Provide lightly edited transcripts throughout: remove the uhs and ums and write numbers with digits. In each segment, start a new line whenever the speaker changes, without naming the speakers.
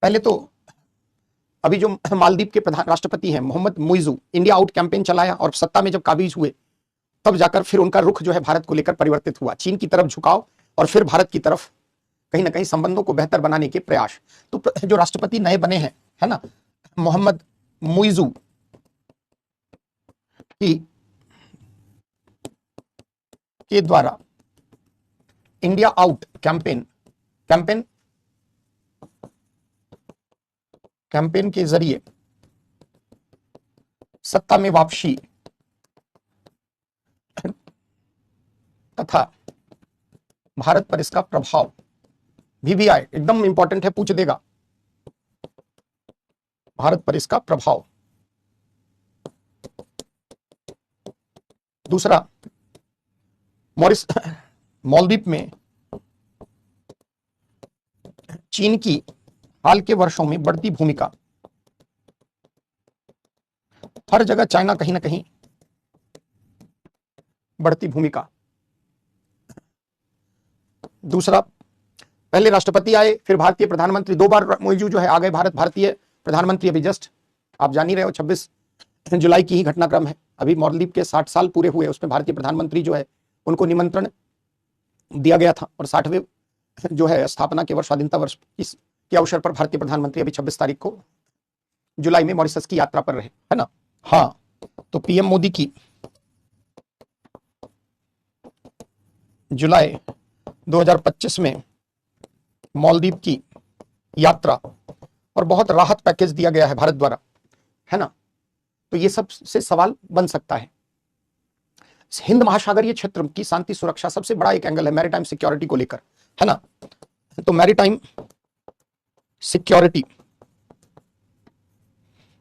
पहले तो अभी जो मालदीव के प्रधान राष्ट्रपति हैं Mohammed Muizzu, India out campaign चलाया और सत्ता में जब काबिज हुए तब जाकर फिर उनका रुख जो है भारत को लेकर परिवर्तित हुआ, चीन की तरफ झुकाव और फिर भारत की तरफ कहीं ना कहीं संबंधों को बेहतर बनाने के प्रयास। तो जो राष्ट्रपति नए बने हैं, है ना, मोहम्मद मुइजू के द्वारा इंडिया आउट कैंपेन के जरिए सत्ता में वापसी तथा भारत पर इसका प्रभाव, VVI एकदम इंपॉर्टेंट है, पूछ देगा, भारत पर इसका प्रभाव। दूसरा, मालदीव में चीन की हाल के वर्षों में बढ़ती भूमिका, हर जगह चाइना कहीं ना कहीं बढ़ती भूमिका। दूसरा, पहले राष्ट्रपति आए, फिर भारतीय प्रधानमंत्री, 2 बार मुइजू जो है आ गए भारतीय प्रधानमंत्री। अभी जस्ट आप जान ही रहे हो 26 जुलाई की ही घटनाक्रम है। अभी मालदीव के 60 साल पूरे हुए, उसमें भारतीय प्रधानमंत्री जो है उनको निमंत्रण दिया गया था और 60वें जो है स्थापना के वर्ष, स्वाधीनता वर्ष के अवसर पर भारतीय प्रधानमंत्री अभी 26 तारीख को जुलाई में मॉरिशस की यात्रा पर रहे, है ना। हाँ, तो पीएम मोदी की जुलाई 2025 में मालदीव की यात्रा और बहुत राहत पैकेज दिया गया है भारत द्वारा, है ना। तो ये सब से सवाल बन सकता है। हिंद महासागरीय क्षेत्र की शांति सुरक्षा सबसे बड़ा एक एंगल है मैरीटाइम सिक्योरिटी को लेकर, है ना। तो मैरीटाइम सिक्योरिटी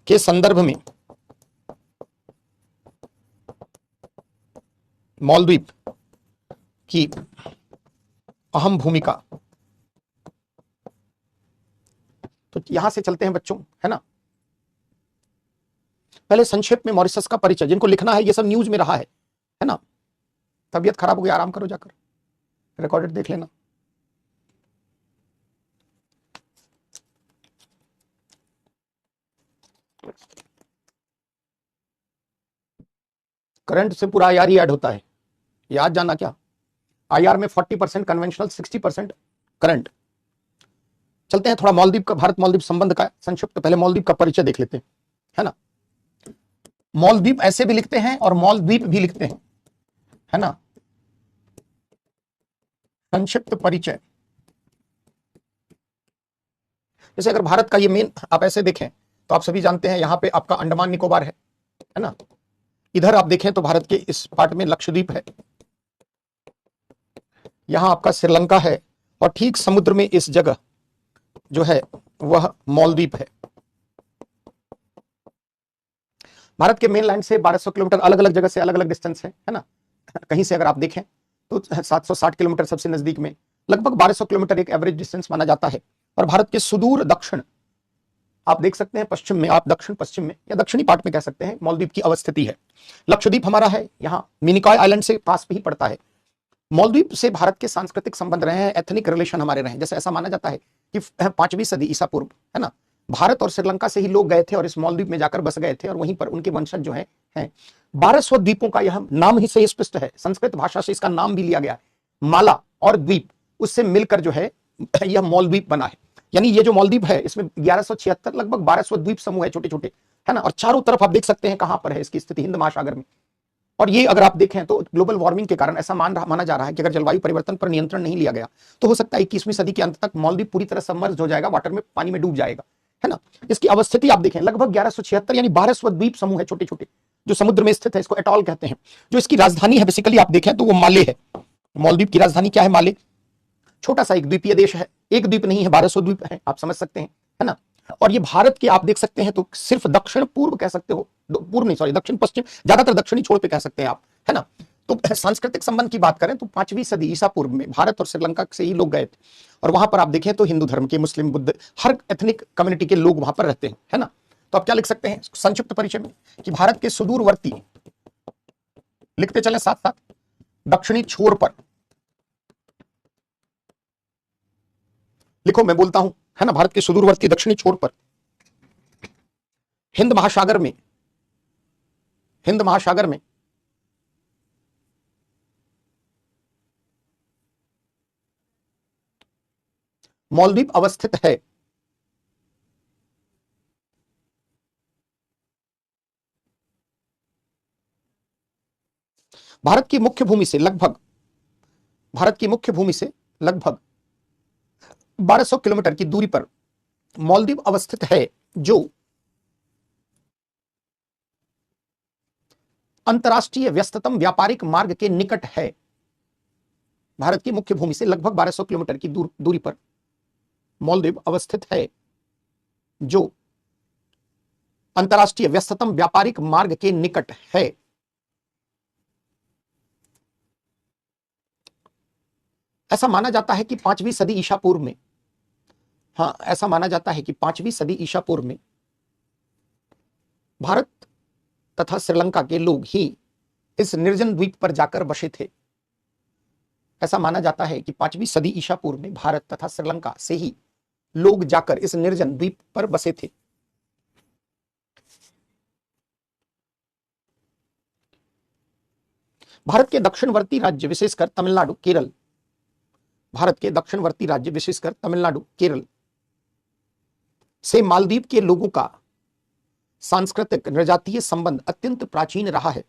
के संदर्भ में मालदीव की अहम भूमिका। तो यहां से चलते हैं बच्चों, है ना। पहले संक्षेप में मॉरिशस का परिचय, जिनको लिखना है, ये सब न्यूज में रहा है ना। तबीयत खराब हो गई, आराम करो, जाकर रिकॉर्डेड देख लेना। करंट से पूरा IR ही ऐड होता है, याद जाना क्या। IR में 40% कन्वेंशनल, 60% करंट। चलते हैं थोड़ा मालदीव का, भारत मालदीव संबंध का संक्षिप्त। पहले मालदीव का परिचय देख लेते हैं, है ना। मालदीव ऐसे भी लिखते हैं और मालद्वीप भी लिखते हैं, है ना। संक्षिप्त परिचय, जैसे अगर भारत का ये मेन आप ऐसे देखें तो आप सभी जानते हैं यहां पे आपका अंडमान निकोबार है ना। इधर आप देखें तो भारत के इस पार्ट में लक्षद्वीप है, यहां आपका श्रीलंका है और ठीक समुद्र में इस जगह जो है वह मालदीव है। भारत के मेन लैंड से 1200 किलोमीटर, अलग अलग जगह से अलग अलग डिस्टेंस है ना। कहीं से अगर आप देखें तो 760 किलोमीटर सबसे नजदीक में, लगभग 1200 किलोमीटर एक एवरेज डिस्टेंस माना जाता है। और भारत के सुदूर दक्षिण आप देख सकते हैं, पश्चिम में, आप दक्षिण पश्चिम में या दक्षिणी पार्ट में कह सकते हैं, मालदीव की अवस्थिति है। लक्षद्वीप हमारा है, यहाँ मिनिकॉय आइलैंड से पास भी पड़ता है। मालदीव से भारत के सांस्कृतिक संबंध रहे हैं, एथनिक रिलेशन हमारे रहे हैं। जैसे ऐसा माना जाता है कि 5वीं सदी ईसा पूर्व, है ना, भारत और श्रीलंका से ही लोग गए थे और इस मालदीव में जाकर बस गए थे और वहीं पर उनके वंशज जो हैं 1200 द्वीपों का यह नाम ही से स्पष्ट है। संस्कृत भाषा से इसका नाम भी लिया गया है, माला और द्वीप, उससे मिलकर जो है यह मालदीव बना है। यानी ये जो मालदीव है इसमें 1176 लगभग 1200 द्वीप समूह है, छोटे छोटे, है ना। और चारों तरफ आप देख सकते हैं कहां पर है इसकी स्थिति, हिंद महासागर में। और ये अगर आप देखें तो ग्लोबल वार्मिंग के कारण ऐसा माना जा रहा है कि अगर जलवायु परिवर्तन पर नियंत्रण नहीं लिया गया तो हो सकता है 21वीं सदी के अंत तक मालदीव पूरी तरह सबमर्ज हो जाएगा, वाटर में, पानी में डूब जाएगा, है ना। इसकी अवस्थिति आप देखें लगभग 1176 यानी 1200 द्वीप समूह है, छोटे छोटे, जो समुद्र में स्थित है, इसको एटॉल कहते हैं। जो इसकी राजधानी है बेसिकली आप देखें तो वो माले है। मालदीव की राजधानी क्या है? माले। छोटा सा एक द्वीपीय देश है, एक द्वीप नहीं है, 1200 द्वीप है, आप समझ सकते हैं, है ना। और ये भारत के आप देख सकते हैं तो सिर्फ दक्षिण पूर्व कह सकते हो, पूर्व नहीं, सॉरी, दक्षिण पश्चिम, ज्यादातर दक्षिणी छोर पे कह सकते हैं आप, है ना। तो सांस्कृतिक संबंध की बात करें तो 5वीं सदी ईसा पूर्व में भारत और श्रीलंका से ही लोग गए थे और वहां पर आप देखें तो हिंदू धर्म के, मुस्लिम, बुद्ध, हर एथनिक कम्युनिटी के लोग वहां पर रहते हैं, है ना। तो आप क्या लिख सकते हैं संक्षिप्त परिचय में कि भारत के सुदूरवर्ती, लिखते चले साथ साथ, दक्षिणी छोर पर, लिखो मैं बोलता हूं, है ना, भारत के सुदूरवर्ती दक्षिणी छोर पर हिंद महासागर में मालदीव अवस्थित है। भारत की मुख्य भूमि से लगभग 1200 किलोमीटर की दूरी पर मालदीव अवस्थित है, जो अंतरराष्ट्रीय व्यस्ततम व्यापारिक मार्ग के निकट है। भारत की मुख्य भूमि से लगभग 1200 किलोमीटर की दूरी पर मालदीव अवस्थित है, जो अंतरराष्ट्रीय व्यस्ततम व्यापारिक मार्ग के निकट है। ऐसा माना जाता है कि 5वीं सदी ईसा पूर्व में, ऐसा माना जाता है कि 5वीं सदी ईसा पूर्व में भारत तथा श्रीलंका के लोग ही इस निर्जन द्वीप पर जाकर बसे थे। ऐसा माना जाता है कि 5वीं सदी ईसा पूर्व में भारत तथा श्रीलंका से ही लोग जाकर इस निर्जन द्वीप पर बसे थे। भारत के दक्षिणवर्ती राज्य विशेषकर तमिलनाडु, केरल से मालदीव के लोगों का सांस्कृतिक नृजातीय संबंध अत्यंत प्राचीन रहा है।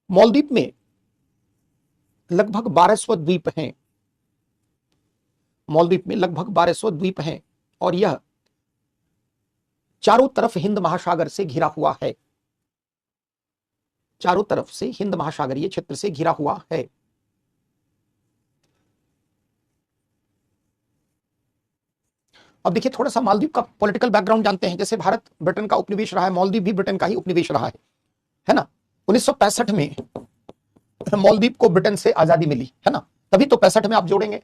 मालदीव में लगभग 1200 द्वीप हैं और यह चारों तरफ हिंद महासागर से घिरा हुआ है। चारों तरफ से हिंद महासागरीय क्षेत्र से घिरा हुआ है। अब देखिए, थोड़ा सा मालदीव का पॉलिटिकल बैकग्राउंड जानते हैं। जैसे भारत ब्रिटेन का उपनिवेश रहा है, मालदीव भी ब्रिटेन का ही उपनिवेश रहा है ना। 1965 में मालदीव को ब्रिटेन से आजादी मिली, है ना। तभी तो 65 में आप जोड़ेंगे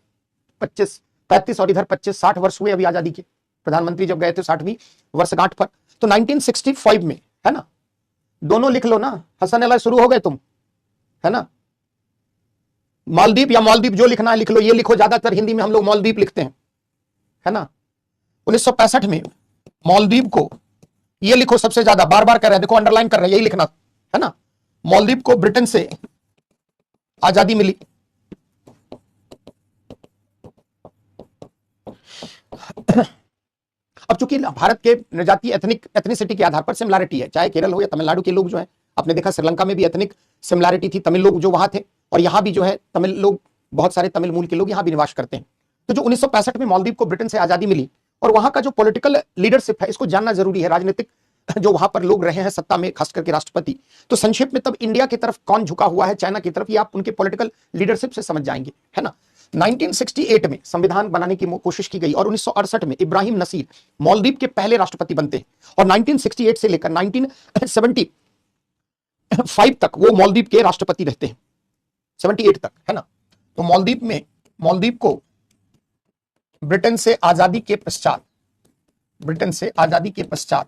35 और इधर 60 वर्ष हुए अभी आजादी के। प्रधानमंत्री जब गए थे 60वीं वर्षगांठ पर, तो 1965 में, है ना। दोनों लिख लो ना, हंसने वाला शुरू हो गए तुम, है ना। मालदीव या मालदीव जो लिखना है लिख लो, ये लिखो, ज्यादातर हिंदी में हम लोग मालदीव लिखते हैं, है ना। 1965 में मालदीव को, ये लिखो सबसे ज्यादा, बार बार कर रहे हैं, देखो अंडरलाइन कर रहे हैं, यही लिखना, है ना। मालदीव को ब्रिटेन से आजादी मिली। अब चूंकि भारत के नृजातीय एथनिसिटी के आधार पर सिमिलैरिटी है, चाहे केरल हो या तमिलनाडु के लोग जो है, आपने देखा श्रीलंका में भी एथनिक सिमिलैरिटी थी, तमिल लोग जो वहां थे, और यहां भी जो है तमिल लोग, बहुत सारे तमिल मूल के लोग यहां भी निवास करते हैं। तो जो 1965 में मालदीव को ब्रिटेन से आजादी मिली, और वहां का जो पॉलिटिकल लीडरशिप है, इसको जानना जरूरी है। राजनीतिक जो वहां पर लोग रहे हैं सत्ता में, खास करके राष्ट्रपति, तो संक्षेप में तब इंडिया की तरफ कौन झुका हुआ है, चाइना की तरफ, ये आप उनके पॉलिटिकल लीडरशिप से समझ जाएंगे, है ना। 1968 में संविधान बनाने की कोशिश की गई और 1968 में इब्राहिम नसीर मालदीव के पहले राष्ट्रपति बनते हैं, और 1968 से लेकर 1975 तक वो मालदीव के राष्ट्रपति रहते हैं, 78 तक, है ना। तो मालदीव को ब्रिटेन से आजादी के पश्चात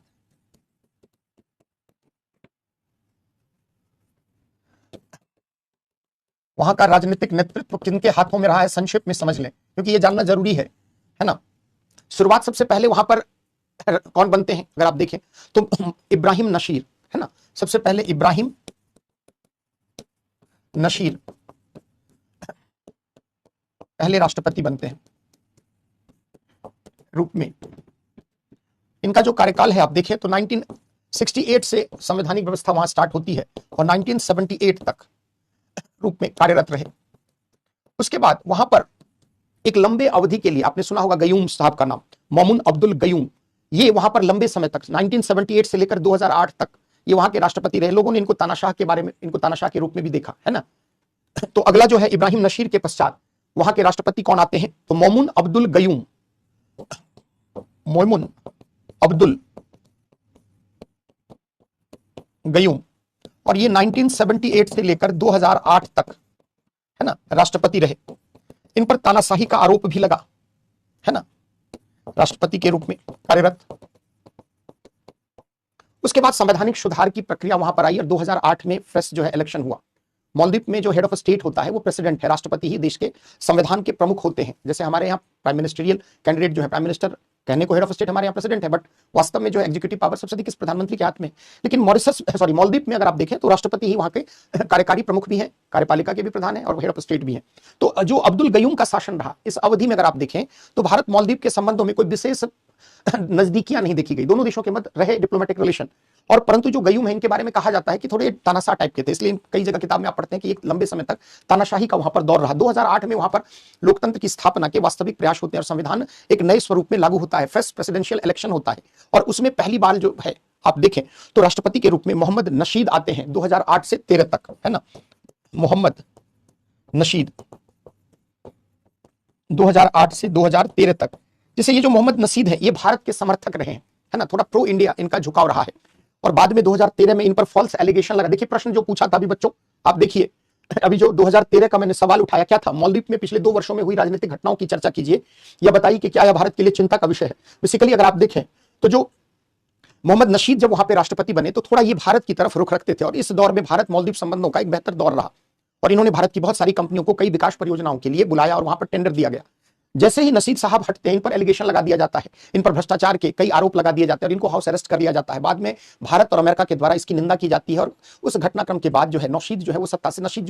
वहां का राजनीतिक नेतृत्व किनके हाथों में रहा है, संक्षेप में समझ लें, क्योंकि ये जानना जरूरी है ना। शुरुआत सबसे पहले वहां पर कौन बनते हैं, अगर आप देखें तो इब्राहिम नशीर, है ना। सबसे पहले इब्राहिम नशीर पहले राष्ट्रपति बनते हैं रूप में। इनका जो कार्यकाल है आप देखें तो 1968 से संवैधानिक व्यवस्था वहां स्टार्ट होती है और 1978 तक रूप में कार्यरत रहे। उसके बाद वहां पर एक लंबे अवधि के लिए, आपने सुना होगा गयूम साहब का नाम, मोमुन अब्दुल गयूम, ये वहां पर लंबे समय तक 1978 से लेकर 2008 तक ये वहां के राष्ट्रपति रहे। लोगों ने इनको तानाशाह के बारे में, इनको तानाशाह के रूप में भी देखा, है ना। तो अगला जो है इब्राहिम नशीर के पश्चात वहां के राष्ट्रपति कौन आते हैं, तो मोमुन अब्दुल गयूम, और ये 1978 से लेकर 2008 तक, है ना, राष्ट्रपति रहे। इन पर तानाशाही का आरोप भी लगा, है ना, राष्ट्रपति के रूप में कार्यरत। उसके बाद संवैधानिक सुधार की प्रक्रिया वहां पर आई और 2008 में फ्रेश जो है इलेक्शन हुआ। मालदीव में जो हेड ऑफ स्टेट होता है वो प्रेसिडेंट है, राष्ट्रपति ही देश के संविधान के प्रमुख होते हैं। जैसे हमारे यहाँ प्राइम मिनिस्टरियल कैंडिडेट जो है, प्राइम मिनिस्टर कहने को हेड ऑफ स्टेट हमारे यहाँ प्रेसिडेंट है, बट वास्तव में जो एग्जीक्यूटिव पावर सबसे अधिक इस प्रधानमंत्री के हाथ में। लेकिन मालदीव में अगर आप देखें तो राष्ट्रपति ही वहां के कार्यकारी प्रमुख भी हैं, कार्यपालिका के भी प्रधान है और हेड ऑफ स्टेट भी है। तो जो अब्दुल गयूम का शासन रहा इस अवधि में अगर आप देखें तो भारत मालदीव के संबंधों में कोई विशेष नजदीकियां नहीं देखी गई। दोनों देशों के मध्य रहे डिप्लोमेटिक रिलेशन, और परंतु जो गयूम है इनके बारे में कहा जाता है कि थोड़े तानाशाह टाइप के थे, इसलिए कई जगह किताब में आप पढ़ते हैं कि एक लंबे समय तक तानाशाही का वहां पर दौर रहा। 2008 में वहां पर लोकतंत्र की स्थापना के वास्तविक प्रयास होते हैं और संविधान एक नए स्वरूप में लागू होता है। फर्स्ट प्रेसिडेंशियल इलेक्शन होता है और उसमें पहली बार जो है आप देखें तो राष्ट्रपति के रूप में मोहम्मद नशीद आते हैं 2008 से 13 तक, है ना। मोहम्मद नशीद 2008 से 2013 तक। जैसे ये जो मोहम्मद नशीद है ये भारत के समर्थक रहे हैं, है ना, थोड़ा प्रो इंडिया इनका झुकाव रहा है। और बाद में 2013 में इन पर फॉल्स एलिगेशन लगा। देखिए प्रश्न जो पूछा था अभी बच्चों, आप देखिए अभी जो 2013 का मैंने सवाल उठाया क्या था, मालदीव में पिछले 2 वर्षों में हुई राजनीतिक घटनाओं की चर्चा कीजिए या बताइए कि क्या यह भारत के लिए चिंता का विषय है। बेसिकली अगर आप देखें तो जो मोहम्मद नशीद जब वहां पे राष्ट्रपति बने तो थोड़ा ये भारत की तरफ रुख रखते थे और इस दौर में भारत मालदीव संबंधों का एक बेहतर दौर रहा और इन्होंने भारत की बहुत सारी कंपनियों को कई विकास परियोजनाओं के लिए बुलाया और वहां पर टेंडर दिया गया। जैसे ही नशीद साहब हटते हैं इन पर एलिगेशन लगा दिया जाता है, इन पर भ्रष्टाचार के कई आरोप लगा दिए जाते हैं और इनको हाउस अरेस्ट कर लिया जाता है। बाद में भारत और अमेरिका के द्वारा इसकी निंदा की जाती है और उस घटनाक्रम के बाद जो है नशीद जो है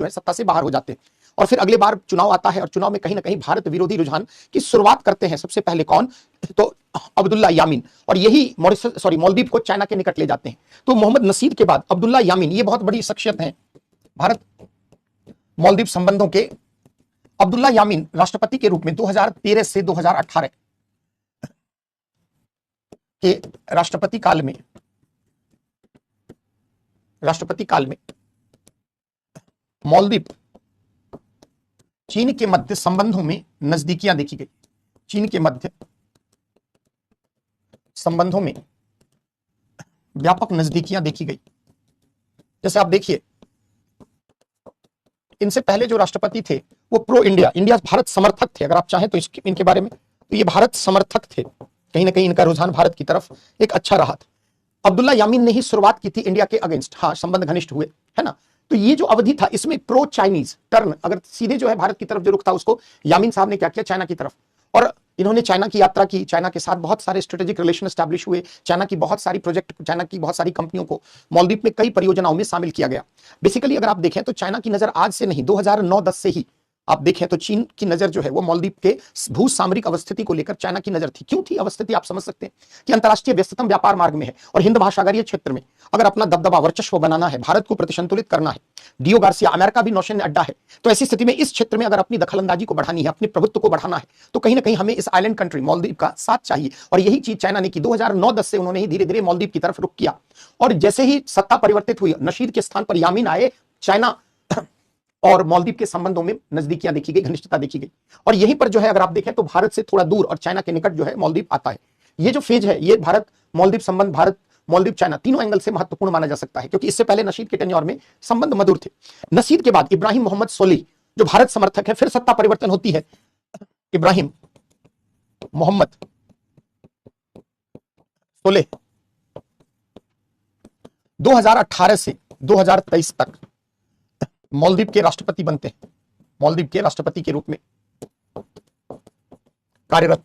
सत्ता से बाहर हो जाते हैं और फिर अगले बार चुनाव आता है और चुनाव में कहीं ना कहीं भारत विरोधी रुझान की शुरुआत करते हैं। सबसे पहले कौन, तो अब्दुल्ला यामीन, और यही मालदीव को चाइना के निकट ले जाते हैं। तो मोहम्मद नशीद के बाद अब्दुल्ला यामीन ये बहुत बड़ी शख्सियत है भारत मालदीव संबंधों के। अब्दुल्ला यामीन राष्ट्रपति के रूप में 2013 से 2018 के राष्ट्रपति काल में मालदीव चीन के मध्य संबंधों में नजदीकियां देखी गई। चीन के मध्य संबंधों में व्यापक नजदीकियां देखी गई। जैसे आप देखिए इनसे पहले जो राष्ट्रपति थे वो प्रो इंडिया भारत समर्थक थे। अगर आप चाहें तो इनके बारे में तो ये भारत समर्थक थे, कहीं ना कहीं इनका रुझान भारत की तरफ एक अच्छा रहा था। अब्दुल्ला यामीन ने ही शुरुआत की थी इंडिया के अगेंस्ट, हाँ संबंध घनिष्ठ हुए, है ना। तो ये जो अवधि था इसमें प्रो चाइनीज टर्न, अगर सीधे जो है भारत की तरफ जो रुख था उसको यामीन साहब ने क्या किया, चाइना की तरफ। और इन्होंने चाइना की यात्रा की, चाइना के साथ बहुत सारे स्ट्रेटेजिक रिलेशन एस्टैब्लिश हुए, चाइना की बहुत सारी प्रोजेक्ट, चाइना की बहुत सारी कंपनियों को मालदीव में कई परियोजनाओं में शामिल किया गया। बेसिकली अगर आप देखें तो चाइना की नजर आज से नहीं 2009-10 से ही आप देखें तो चीन की नजर जो है वो मालदीव के भू सामरिक अवस्थिति को लेकर चाइना की नजर थी। क्यों थी अवस्थिति, आप समझ सकते हैं कि अंतरराष्ट्रीय व्यस्ततम व्यापार मार्ग में है और हिंद महासागरीय क्षेत्र में अगर अपना दबदबा वर्चस्व बनाना है, भारत को प्रतिसंतुलित करना है, डियो गार्सिया अमेरिका भी नौसैन्य अड्डा है, तो ऐसी स्थिति में इस क्षेत्र में अगर अपनी दखलंदाजी को बढ़ानी है, अपने प्रभुत्व को बढ़ाना है, तो कहीं ना कहीं हमें इस आइलैंड कंट्री मालदीव का साथ चाहिए। और यही चीज चाइना ने की। 2009-10 से उन्होंने ही धीरे धीरे मालदीव की तरफ रुख किया और जैसे ही सत्ता परिवर्तित हुई, नशीद के स्थान पर यामीन आए, चाइना और मालदीव के संबंधों में नजदीकियां देखी गई, घनिष्ठता देखी गई। और यहीं पर जो है अगर आप देखें तो भारत से थोड़ा दूर और चाइना के निकट जो है मालदीव आता है। ये जो फेज है ये भारत मालदीव संबंध, भारत मालदीव चाइना तीनों एंगल से महत्वपूर्ण माना जा सकता है, क्योंकि इससे पहले नशीद के टेन्योर में संबंध मधुर थे। नशीद के बाद इब्राहिम मोहम्मद सोली जो भारत समर्थक है, फिर सत्ता परिवर्तन होती है। इब्राहिम मोहम्मद सोले 2018 से 2023 तक मालदीव के राष्ट्रपति बनते हैं, मालदीव के राष्ट्रपति के रूप में कार्यरत।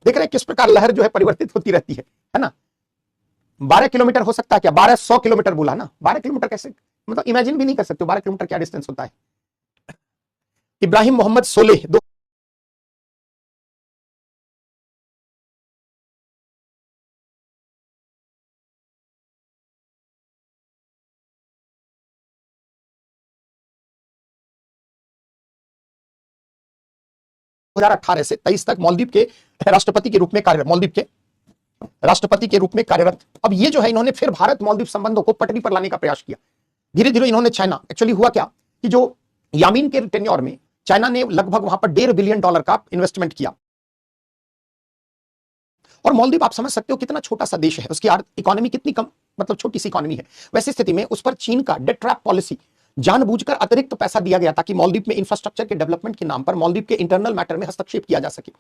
देख रहे हैं किस प्रकार लहर जो है परिवर्तित होती रहती है ना। 12 किलोमीटर हो सकता है क्या, 1200 किलोमीटर बोला ना, 12 किलोमीटर कैसे, मतलब इमेजिन भी नहीं कर सकते 12 किलोमीटर क्या डिस्टेंस होता है। इब्राहिम मोहम्मद सोलेह 2018 से 23 तक मालदीव के राष्ट्रपति के रूप में कार्यरत, मालदीव के राष्ट्रपति के रूप में कार्यरत। अब ये जो है इन्होंने फिर भारत मालदीव संबंधों को पटरी पर लाने का प्रयास किया। धीरे धीरे इन्होंने चाइना, एक्चुअली हुआ क्या कि जो यामीन के टेन्योर में चाइना ने लगभग वहां पर $1.5 बिलियन का इन्वेस्टमेंट किया। और मालदीव आप समझ सकते हो कितना छोटा सा देश है, उसकी इकोनॉमी कितनी कम, मतलब छोटी सी इकोनॉमी है। वैसी स्थिति में उस पर चीन का डेट ट्रैप पॉलिसी जानबूझकर अतिरिक्त पैसा दिया गया ताकि मालदीव में इंफ्रास्ट्रक्चर के डेवलपमेंट के नाम पर मालदीव के इंटरनल मैटर में हस्तक्षेप किया जा सके।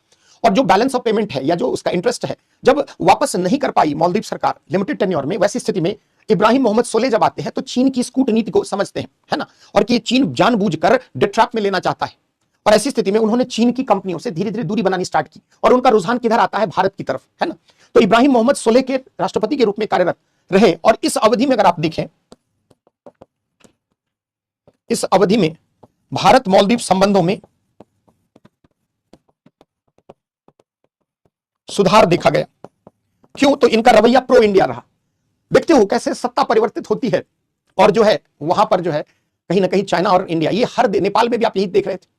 और जो बैलेंस ऑफ पेमेंट है या जो उसका इंटरेस्ट है जब वापस नहीं कर पाई मालदीव सरकार लिमिटेड टेन्योर में, वैसी स्थिति में इब्राहिम मोहम्मद सोलेह जब आते हैं तो चीन की इस कूटनीति को समझते हैं, है ना, और कि चीन जानबूझकर डिट्रैप में लेना चाहता है। और ऐसी स्थिति में उन्होंने चीन की कंपनियों से धीरे धीरे दूरी बनानी स्टार्ट की और उनका रुझान किधर आता है, भारत की तरफ, है ना। तो इब्राहिम मोहम्मद सोलेह के राष्ट्रपति के रूप में कार्यरत रहे और इस अवधि में अगर आप देखें, इस अवधि में भारत मालदीव संबंधों में सुधार देखा गया। क्यों? तो इनका रवैया प्रो इंडिया रहा। देखते हो कैसे सत्ता परिवर्तित होती है और जो है वहां पर जो है कहीं ना कहीं चाइना और इंडिया, ये हर नेपाल में भी आप यही देख रहे थे।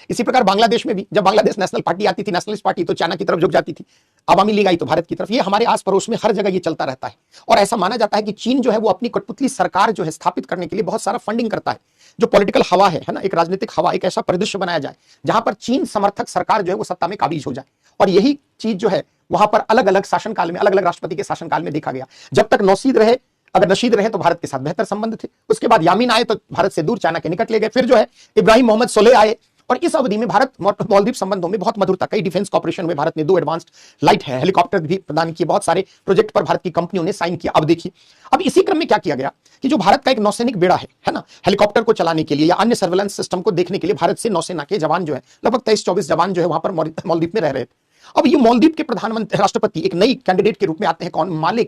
इसी प्रकार बांग्लादेश में भी जब बांग्लादेश नेशनल पार्टी आती थी, नेशनलिस्ट पार्टी, तो चाइना की तरफ झुक जाती थी। अवामी लीग आई तो भारत की तरफ। ये हमारे आस पड़ोस में हर जगह ये चलता रहता है। और ऐसा माना जाता है कि चीन जो है वो अपनी कठपुतली सरकार जो है स्थापित करने के लिए बहुत सारा फंडिंग करता है। जो पॉलिटिकल हवा है ना, एक राजनीतिक हवा, एक ऐसा परिदृश्य बनाया जाए जहां पर चीन समर्थक सरकार जो है वो सत्ता में काबिज हो जाए। और यही चीज जो है वहां पर अलग अलग शासनकाल में, अलग अलग राष्ट्रपति के शासनकाल में देखा गया। जब तक नौशीद रहे, अगर नशीद रहे तो भारत के साथ बेहतर संबंध थे। उसके बाद यामीन आए तो भारत से दूर, चाइना के निकट ले गए। फिर जो है इब्राहिम मोहम्मद सोलेह आए और इस अवधि में भारत मालदीव संबंधों में बहुत मधुरता, कई डिफेंस कॉर्पोरेशन में भारत ने 2 एडवांस्ड लाइट है हेलीकॉप्टर भी प्रदान किए, बहुत सारे प्रोजेक्ट पर भारत की कंपनियों ने साइन किया। अब देखिए, अब इसी क्रम में क्या किया गया कि जो भारत का एक नौसैनिक बेड़ा है ना, हेलीकॉप्टर को चलाने के लिए या अन्य सर्वेलेंस सिस्टम को देखने के लिए भारत से नौसेना के जवान जो है लगभग 23-24 जवान जो है वहां पर मालदीव में रह रहे थे। अब ये मालदीव के प्रधानमंत्री, राष्ट्रपति एक नई कैंडिडेट के रूप में आते हैं। कौन? माले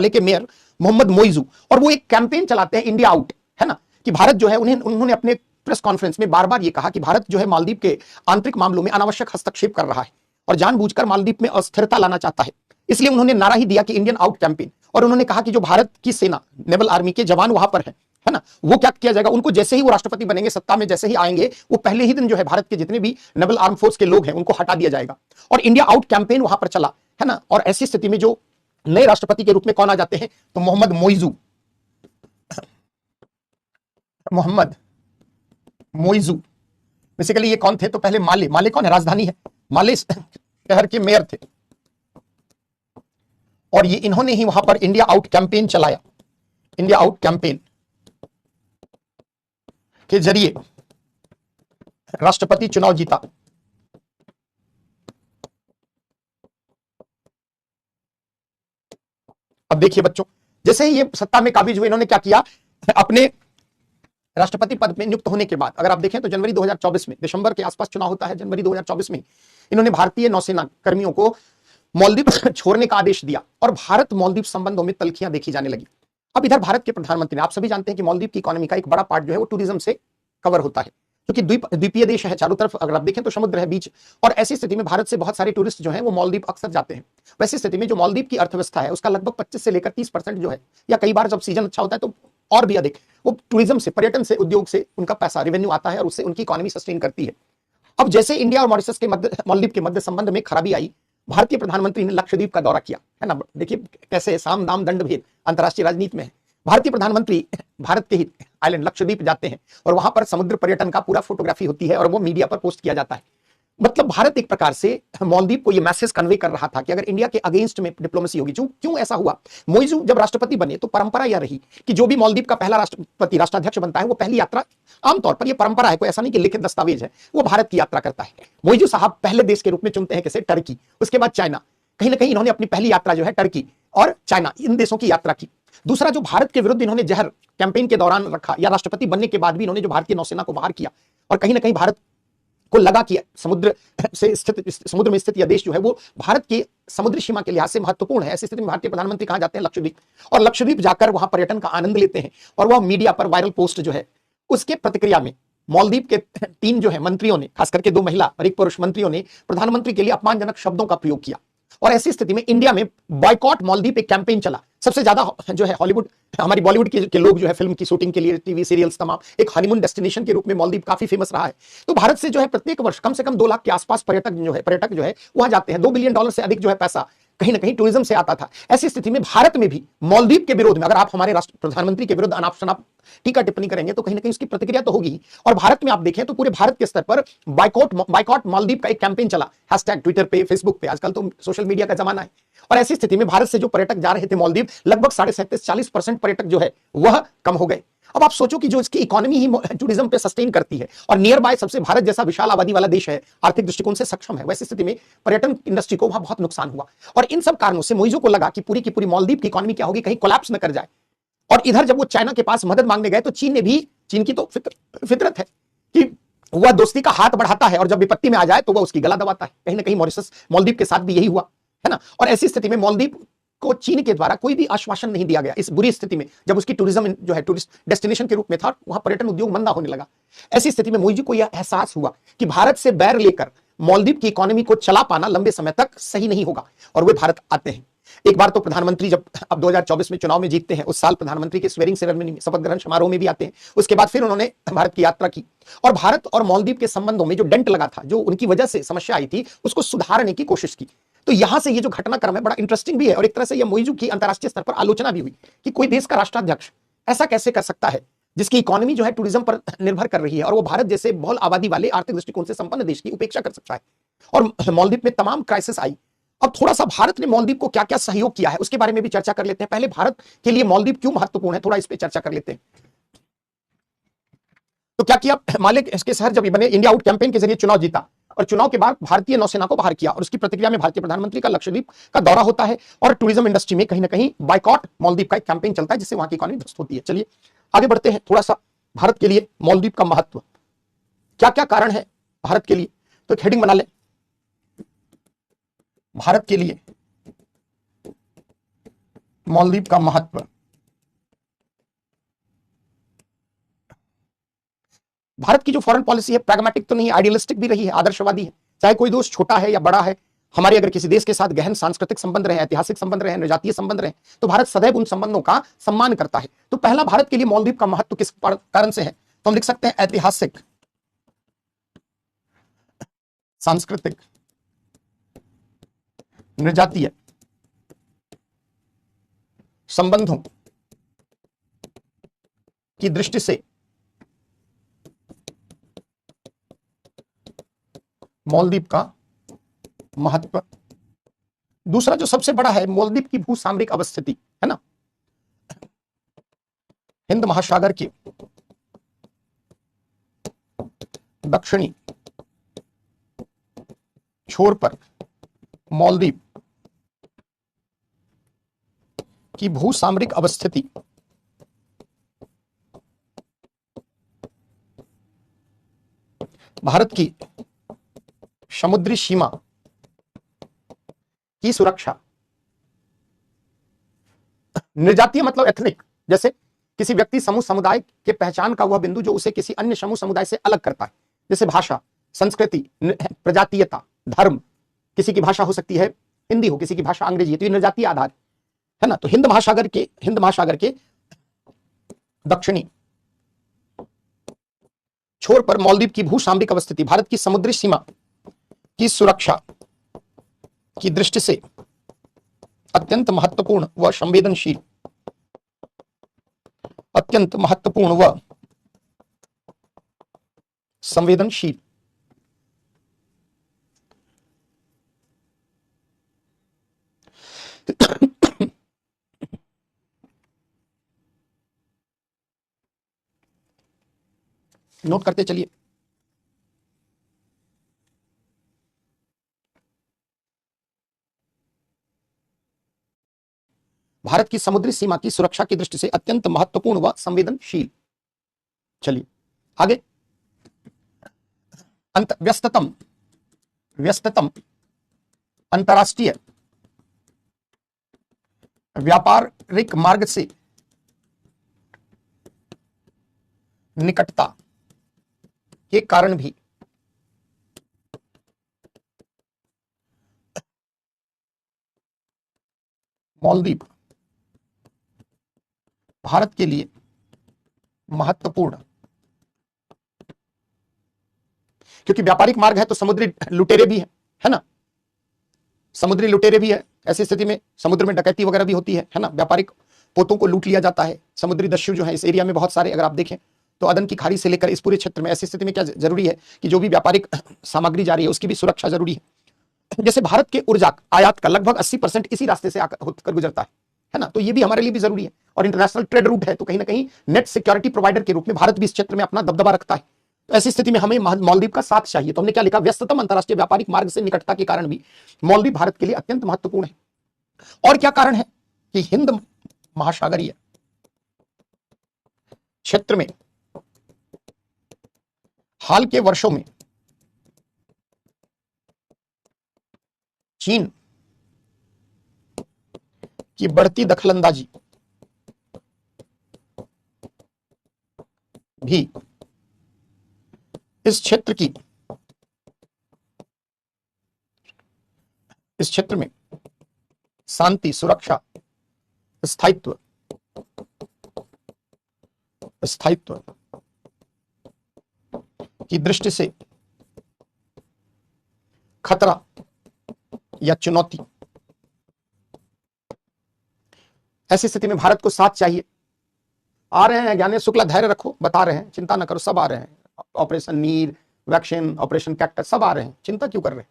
के मेयर मोहम्मद मोइजू। और वो एक कैंपेन चलाते हैं इंडिया आउट, है ना, कि भारत जो है उन्होंने अपने प्रेस कॉन्फ्रेंस में बार बार ये कहा कि भारत जो है मालदीव के आंतरिक मामलों में अनावश्यक हस्तक्षेप कर रहा है और जानबूझकर मालदीव में अस्थिरता लाना चाहता है। इसलिए उन्होंने नारा ही दिया कि इंडियन आउट कैंपेन। और उन्होंने कहा कि जो भारत की सेना, नेवल आर्मी के जवान वहां पर है ना, वो क्या किया जाएगा, उनको जैसे ही वो राष्ट्रपति बनेंगे, सत्ता में जैसे ही आएंगे, वो पहले ही दिन जो है भारत के जितने भी नेवल आर्म फोर्स के लोग हैं उनको हटा दिया जाएगा। और इंडिया आउट कैंपेन वहां पर चला, है ना। और ऐसी स्थिति में जो नए राष्ट्रपति के रूप में कौन आ जाते हैं, तो मोहम्मद मोइजू। बेसिकली ये कौन थे, तो पहले माले कौन है, राजधानी है, माले शहर के मेयर थे। और ये इन्होंने ही वहां पर इंडिया आउट कैंपेन चलाया। इंडिया आउट कैंपेन के जरिए राष्ट्रपति चुनाव जीता। अब देखिए बच्चों, जैसे ही ये सत्ता में काबिज हुए, इन्होंने क्या किया, अपने राष्ट्रपति पद में नियुक्त होने के बाद अगर आप देखें तो जनवरी 2024 में, दिसंबर के आसपास चुनाव होता है, जनवरी 2024 में इन्होंने भारतीय नौसेना कर्मियों को मालदीव छोड़ने का आदेश दिया और भारत मालदीव संबंधों में तल्खियां देखी जाने लगी। अब इधर भारत के प्रधानमंत्री ने, आप सभी जानते हैं कि मालदीव की इकोनॉमी का एक बड़ा पार्ट जो है वो टूरिज्म से कवर होता है, क्योंकि द्वीपीय देश है, चारों तरफ अगर आप देखें तो समुद्र है, बीच। और ऐसी स्थिति में भारत से बहुत सारे टूरिस्ट जो हैं वो मालदीव अक्सर जाते हैं। वैसी स्थिति में जो मालदीव की अर्थव्यवस्था है उसका लगभग 25 से लेकर 30% जो है, या कई बार जब सीजन अच्छा होता है तो और भी अधिक, वो टूरिज्म से, पर्यटन से, उद्योग से उनका पैसा, रेवेन्यू आता है और उससे उनकी इकोनॉमी सस्टेन करती है। अब जैसे इंडिया और मॉरिशस के मध्य, मालदीव के मध्य संबंध में खराबी आई, भारतीय प्रधानमंत्री ने लक्षद्वीप का दौरा किया, है ना। देखिए कैसे साम दाम दंड भेद अंतर्राष्ट्रीय राजनीति में है। भारतीय प्रधानमंत्री भारत के ही आइलैंड लक्षद्वीप जाते हैं और वहां पर समुद्र पर्यटन का पूरा फोटोग्राफी होती है और वो मीडिया पर पोस्ट किया जाता है। मतलब भारत एक प्रकार से मालदीव को ये मैसेज कन्वे कर रहा था कि अगर इंडिया के अगेंस्ट में डिप्लोमेसी होगी। क्यों ऐसा हुआ, मोइजू जब राष्ट्रपति बने तो परंपरा यह रही कि जो भी मालदीव का पहला राष्ट्रपति, राष्ट्राध्यक्ष बनता है, वो पहली यात्रा, आमतौर पर यह परंपरा है, कोई ऐसा नहीं कि लिखित दस्तावेज है, वो भारत की यात्रा करता है। मोइजू साहब पहले देश के रूप में चुनते हैं कैसे, टर्की, उसके बाद चाइना। कहीं ना कहीं इन्होंने अपनी पहली यात्रा जो है टर्की और चाइना, इन देशों की यात्रा की। दूसरा, जो भारत के विरुद्ध इन्होंने जहर कैंपेन के दौरान रखा या राष्ट्रपति बनने के बाद भी इन्होंने जो भारतीय नौसेना को बाहर किया, और कहीं ना कहीं भारत को लगा कि समुद्र में स्थित यह देश जो है वो भारत की समुद्री सीमा के लिहाज से महत्वपूर्ण है। ऐसी स्थिति में भारतीय प्रधानमंत्री कहां जाते हैं, लक्षद्वीप, और लक्षद्वीप जाकर वहां पर्यटन का आनंद लेते हैं और वह मीडिया पर वायरल पोस्ट जो है उसके प्रतिक्रिया में मालदीव के 3 जो है मंत्रियों ने, खास करके 2 महिला और 1 पुरुष मंत्रियों ने प्रधानमंत्री के लिए अपमानजनक शब्दों का प्रयोग किया। और ऐसी स्थिति में इंडिया में बॉयकॉट मालदीव एक कैंपेन चला। सबसे ज्यादा जो है हॉलीवुड, हमारी बॉलीवुड के लोग जो है फिल्म की शूटिंग के लिए, टीवी सीरियल्स तमाम, एक हनीमून डेस्टिनेशन के रूप में मालदीव काफी फेमस रहा है। तो भारत से जो है प्रत्येक वर्ष कम से कम 2 लाख के आसपास पर्यटक जो है वहां जाते हैं। $2 बिलियन से अधिक जो है पैसा कहीं ना कहीं टूरिज्म से आता था। ऐसी स्थिति में भारत में भी मालदीव के विरोध में अगर आप हमारे राष्ट्र प्रधानमंत्री के विरुद्ध अनाप शनाप टीका टिप्पणी करेंगे तो कहीं ना कहीं उसकी प्रतिक्रिया तो होगी। और भारत में आप देखें तो पूरे भारत के स्तर पर बाइकॉट मालदीव का एक कैंपेन चला, हैशटैग ट्विटर पे, फेसबुक पे, आजकल तो सोशल मीडिया का जमाना है। और ऐसी स्थिति में भारत से जो पर्यटक जा रहे थे मालदीव, लगभग 37.5-40% पर्यटक जो है वह कम हो गए। अब आप सोचो कि जो इसकी इकोनॉमी ही टूरिज्म पे सस्टेन करती है और नियर बाय सबसे भारत जैसा विशाल आबादी वाला देश है, आर्थिक दृष्टिकोण से सक्षम है, वैसी स्थिति में पर्यटन इंडस्ट्री को वहां बहुत नुकसान हुआ। और इन सब कारणों से मोइजो को लगा कि पूरी की पूरी मालदीव की इकोनॉमी क्या होगी, कहीं कोलैप्स न कर जाए। और इधर जब वो चाइना के पास मदद मांगने गए तो चीन ने भी, चीन की तो फितरत है कि वह दोस्ती का हाथ बढ़ाता है और जब विपत्ति में आ जाए तो वह उसकी गला दबाता है। कहीं ना कहीं मॉरिशस, मालदीव के साथ भी यही हुआ है ना। और ऐसी स्थिति में मालदीव को चीन के द्वारा कोई भी आश्वासन नहीं दिया गया। इस बुरी स्थिति में जब उसकी टूरिज्म जो है टूरिस्ट डेस्टिनेशन के रूप में था, वहां पर्यटन उद्योग मंदा होने लगा। ऐसी स्थिति में मोइजी को यह एहसास हुआ कि भारत से बैर लेकर मालदीव की इकोनॉमी को चला पाना लंबे समय तक सही नहीं होगा, और वे भारत आते हैं। एक बार तो प्रधानमंत्री जब अब 2024 में चुनाव में जीतते हैं, उस साल प्रधानमंत्री के स्वेरिंग सेरेमनी में, शपथ ग्रहण समारोह में भी आते हैं। उसके बाद फिर उन्होंने भारत की यात्रा की और भारत और मालदीव के संबंधों में जो डेंट लगा था, जो उनकी वजह से समस्या आई थी, उसको सुधारने की कोशिश की। तो यहां से ये जो घटनाक्रम है बड़ा इंटरेस्टिंग भी है और एक तरह से यह मोइजू की अंतरराष्ट्रीय स्तर पर आलोचना भी हुई कि कोई देश का राष्ट्राध्यक्ष ऐसा कैसे कर सकता है जिसकी इकोनॉमी जो है टूरिज्म पर निर्भर कर रही है, और वो भारत जैसे बहुल आबादी वाले आर्थिक दृष्टिकोण से संपन्न देश की उपेक्षा कर सकता है। और मालदीव में तमाम क्राइसिस आई। अब थोड़ा सा भारत ने मालदीव को क्या क्या सहयोग किया है उसके बारे में भी चर्चा कर लेते हैं। पहले भारत के लिए मालदीव क्यों महत्वपूर्ण है, थोड़ा इस पर चर्चा कर लेते हैं। तो क्या किया, माले के शहर जब बने, इंडिया आउट कैंपेन के जरिए चुनाव जीता और चुनाव के बाद भारतीय नौसेना को बाहर किया, और उसकी प्रतिक्रिया में भारतीय प्रधानमंत्री का लक्षद्वीप का दौरा होता है और टूरिज्म इंडस्ट्री में कहीं ना कहीं बाइकॉट मालदीव का एक कैंपेन चलता है, जिससे वहां की इकोनॉमी ध्वस्त होती है। चलिए आगे बढ़ते हैं। थोड़ा सा भारत के लिए मालदीव का महत्व, क्या क्या कारण है भारत के लिए, तो एक हेडिंग बना ले, भारत के लिए मालदीव का महत्व। भारत की जो फॉरेन पॉलिसी है प्रैग्मेटिक तो नहीं, आइडियलिस्टिक भी रही है, आदर्शवादी है। चाहे कोई दोस्त छोटा है या बड़ा है, हमारे अगर किसी देश के साथ गहन सांस्कृतिक संबंध रहे, ऐतिहासिक संबंध रहे, नृजातीय संबंध रहे, तो भारत सदैव उन संबंधों का सम्मान करता है। तो पहला भारत के लिए मालदीव का महत्व किस कारण से है, तो हम लिख सकते हैं ऐतिहासिक, सांस्कृतिक, नृजातीय संबंधों की दृष्टि से मालदीव का महत्व। दूसरा जो सबसे बड़ा है, मालदीव की भू सामरिक अवस्थिति है ना, हिंद महासागर के दक्षिणी छोर पर मालदीव की भू सामरिक अवस्थिति भारत की समुद्री सीमा की सुरक्षा, निर्जातीय मतलब एथनिक, जैसे किसी व्यक्ति समूह समुदाय के पहचान का वह बिंदु जो उसे किसी अन्य समूह समुदाय से अलग करता है, जैसे भाषा, संस्कृति, प्रजातीयता, धर्म। किसी की भाषा हो सकती है हिंदी, हो किसी की भाषा अंग्रेजी है, तो ये निर्जातीय आधार है ना। तो हिंद महासागर के दक्षिणी छोर पर मालदीव की भू सामरिक अवस्थिति भारत की समुद्री सीमा की सुरक्षा की दृष्टि से अत्यंत महत्वपूर्ण व संवेदनशील, अत्यंत महत्वपूर्ण व संवेदनशील। नोट करते चलिए। भारत की समुद्री सीमा की सुरक्षा की दृष्टि से अत्यंत महत्वपूर्ण व संवेदनशील। चलिए आगे, व्यस्ततम अंतरराष्ट्रीय व्यापारिक मार्ग से निकटता के कारण भी मालदीव भारत के लिए महत्वपूर्ण, क्योंकि व्यापारिक मार्ग है तो समुद्री लुटेरे भी है ना, समुद्री लुटेरे भी है। ऐसी स्थिति में समुद्र में डकैती वगैरह भी होती है ना, व्यापारिक पोतों को लूट लिया जाता है। समुद्री दस्यु जो है इस एरिया में बहुत सारे, अगर आप देखें तो अदन की खाड़ी से लेकर इस पूरे क्षेत्र में। ऐसी स्थिति में क्या जरूरी है कि जो भी व्यापारिक सामग्री जा रही है उसकी भी सुरक्षा जरूरी है। जैसे भारत के ऊर्जा आयात का लगभग 80% इसी रास्ते से होकर गुजरता है है ना, तो ये भी हमारे लिए भी जरूरी है और इंटरनेशनल ट्रेड रूट है, तो कहीं ना कहीं नेट सिक्योरिटी प्रोवाइडर के रूप में भारत भी इस क्षेत्र में अपना दबदबा रखता है। तो ऐसी स्थिति में हमें मालदीव का साथ चाहिए। तो हमने क्या लिखा, व्यस्ततम अंतरराष्ट्रीय व्यापारिक मार्ग से निकटता के कारण भी मालदीव भारत के लिए अत्यंत महत्वपूर्ण है। और क्या कारण है कि हिंद महासागरीय क्षेत्र में हाल के वर्षों में चीन की बढ़ती दखलंदाजी भी इस क्षेत्र में शांति, सुरक्षा, स्थायित्व की दृष्टि से खतरा या चुनौती। ऐसी स्थिति में भारत को साथ चाहिए। आ रहे हैं ज्ञानेश शुक्ला, धैर्य रखो, बता रहे हैं, चिंता न करो, सब आ रहे हैं। ऑपरेशन नीर, वैक्सीन, ऑपरेशन कैक्टस, सब आ रहे हैं, चिंता क्यों कर रहे हैं।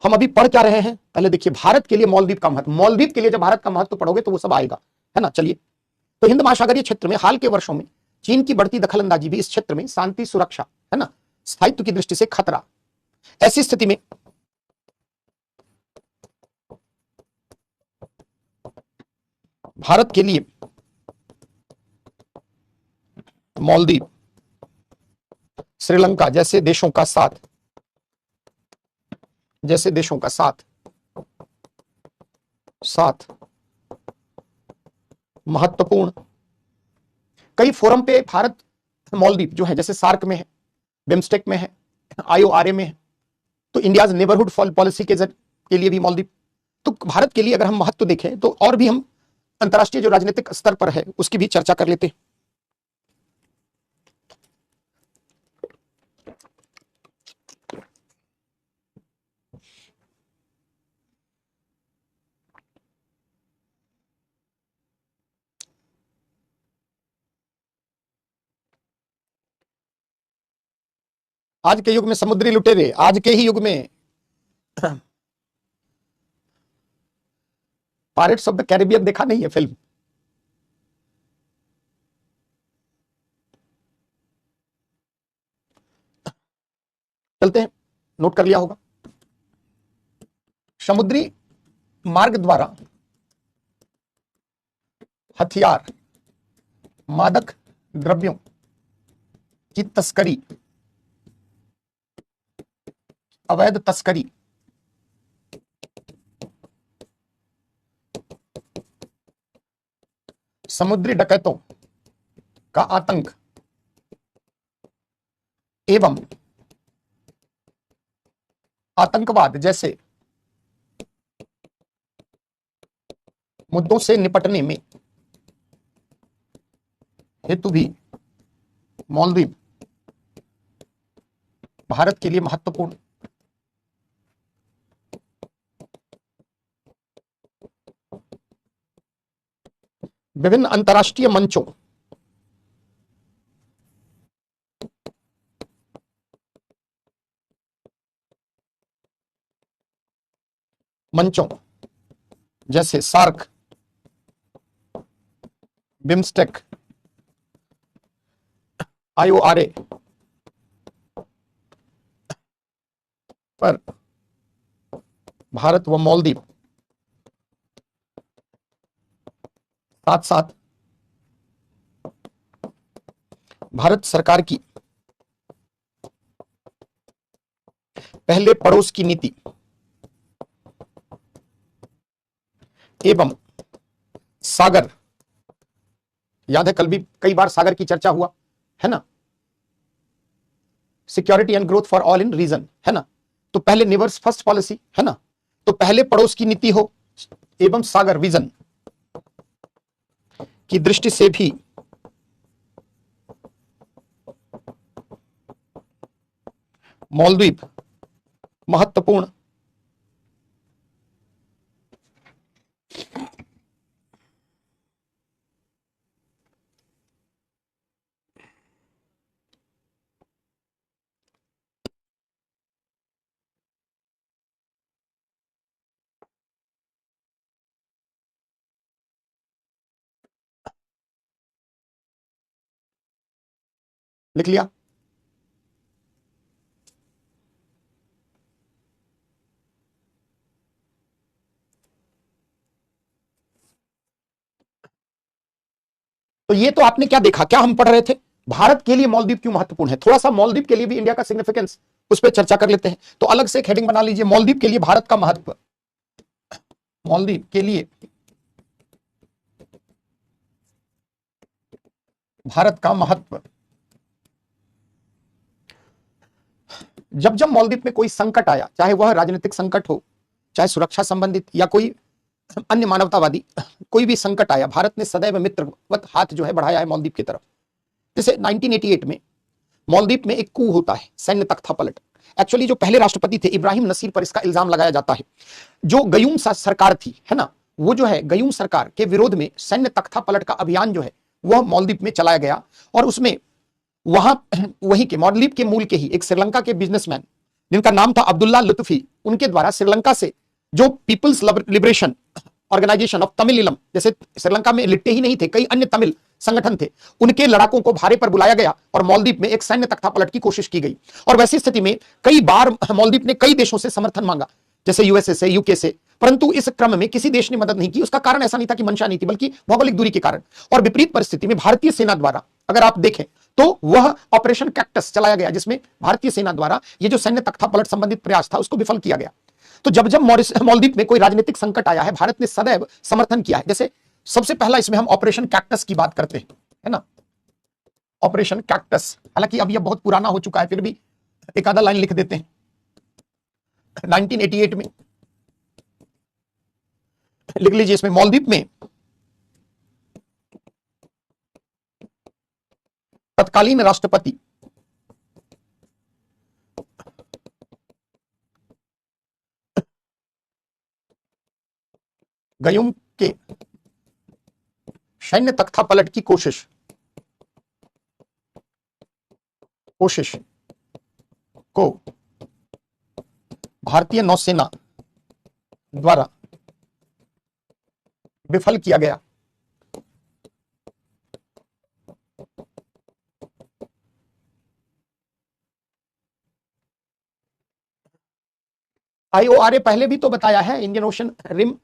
हम अभी पढ़ क्या रहे हैं, पहले देखिए भारत के लिए मालदीव का महत्व। मालदीव के लिए जब भारत का महत्व पढ़ोगे तो वो सब आएगा, है ना। चलिए, तो हिंद महासागरीय क्षेत्र में हाल के वर्षों में चीन की बढ़ती दखलंदाजी भी इस क्षेत्र में शांति, सुरक्षा, है ना, स्थायित्व की दृष्टि से खतरा। ऐसी स्थिति में भारत के लिए मालदीव, श्रीलंका जैसे देशों का साथ महत्वपूर्ण। कई फोरम पे भारत मालदीव जो है, जैसे सार्क में है, बिम्स्टेक में है, IORA में है, तो इंडियाज नेबरहुड पॉलिसी के लिए भी मालदीव। तो भारत के लिए अगर हम महत्व देखें तो और भी हम अंतरराष्ट्रीय जो राजनीतिक स्तर पर है उसकी भी चर्चा कर लेते हैं। आज के युग में समुद्री लुटेरे, आज के ही युग में पायरेट्स ऑफ द कैरिबियन देखा नहीं है फिल्म? चलते हैं, नोट कर लिया होगा। समुद्री मार्ग द्वारा हथियार, मादक द्रव्यों की तस्करी, अवैध तस्करी, समुद्री डकैतों का आतंक एवं आतंकवाद जैसे मुद्दों से निपटने में हेतु भी मालदीव भारत के लिए महत्वपूर्ण। विभिन्न अंतरराष्ट्रीय मंचों जैसे सार्क, बिम्स्टेक, IORA पर भारत व मालदीव साथ साथ भारत सरकार की पहले पड़ोस की नीति एवं सागर, याद है कल भी कई बार सागर की चर्चा हुआ, है ना, security and growth for all in region, है ना। तो पहले नेबर्स फर्स्ट पॉलिसी, है ना, तो पहले पड़ोस की नीति हो एवं सागर विजन की दृष्टि से भी मालदीव महत्वपूर्ण। लिख लिया। तो ये तो आपने क्या देखा, क्या हम पढ़ रहे थे, भारत के लिए मालदीव क्यों महत्वपूर्ण है। थोड़ा सा मालदीव के लिए भी इंडिया का सिग्निफिकेंस उस पर चर्चा कर लेते हैं। तो अलग से एक हेडिंग बना लीजिए, मालदीव के लिए भारत का महत्व। मालदीव के लिए भारत का महत्व। जब जब मालदीव में कोई संकट आया, चाहे वह राजनीतिक संकट हो, चाहे सुरक्षा संबंधित या कोई अन्य मानवतावादी कोई भी संकट आया, भारत ने सदैव मित्रवत हाथ जो है बढ़ाया है मालदीव की तरफ। जैसे 1988 में मालदीव में एक कू होता है, सैन्य तख्ता पलट। एक्चुअली जो पहले राष्ट्रपति थे इब्राहिम नसीर पर इसका इल्जाम लगाया जाता है। जो गयूम सरकार थी, है ना, वो जो है गयूम सरकार के विरोध में सैन्य तख्ता पलट का अभियान जो है वह मालदीव में चलाया गया। और उसमें वहां वहीं के मालदीव के मूल के ही एक श्रीलंका के बिजनेसमैन जिनका नाम था अब्दुल्ला लुत्फी, उनके द्वारा श्रीलंका से जो peoples liberation organisation of Tamil, जैसे श्रीलंका में लिट्टे ही नहीं थे, कई अन्य तमिल संगठन थे, उनके लड़ाकों को भारे पर बुलाया गया और मालदीव में एक सैन्य तख्ता पलट की कोशिश की गई। और वैसी स्थिति में कई बार मालदीव ने कई देशों से समर्थन मांगा, जैसे यूएसए से, यूके से, परंतु इस क्रम में किसी देश ने मदद नहीं की। उसका कारण ऐसा नहीं था कि मंशा नहीं थी, बल्कि भौगोलिक दूरी के कारण। और विपरीत परिस्थिति में भारतीय सेना द्वारा अगर आप देखें तो वह ऑपरेशन कैक्टस चलाया गया, जिसमें भारतीय सेना द्वारा ये जो सैन्य तख्ता पलट संबंधित प्रयास था उसको विफल किया गया। तो जब जब मालदीव में कोई राजनीतिक संकट आया है, भारत ने सदैव समर्थन किया है। जैसे सबसे पहला इसमें हम ऑपरेशन कैक्टस की बात करते हैं, है ना, ऑपरेशन कैक्टस। हालांकि अब यह बहुत पुराना हो चुका है, फिर भी एक आधा लाइन लिख देते हैं। 1988 में लिख लीजिए, इसमें मालदीव में तत्कालीन राष्ट्रपति गयूम के सैन्य तख्ता पलट की कोशिश को भारतीय नौसेना द्वारा विफल किया गया। आईओआरए पहले भी तो बताया है, इंडियन ओशन रिम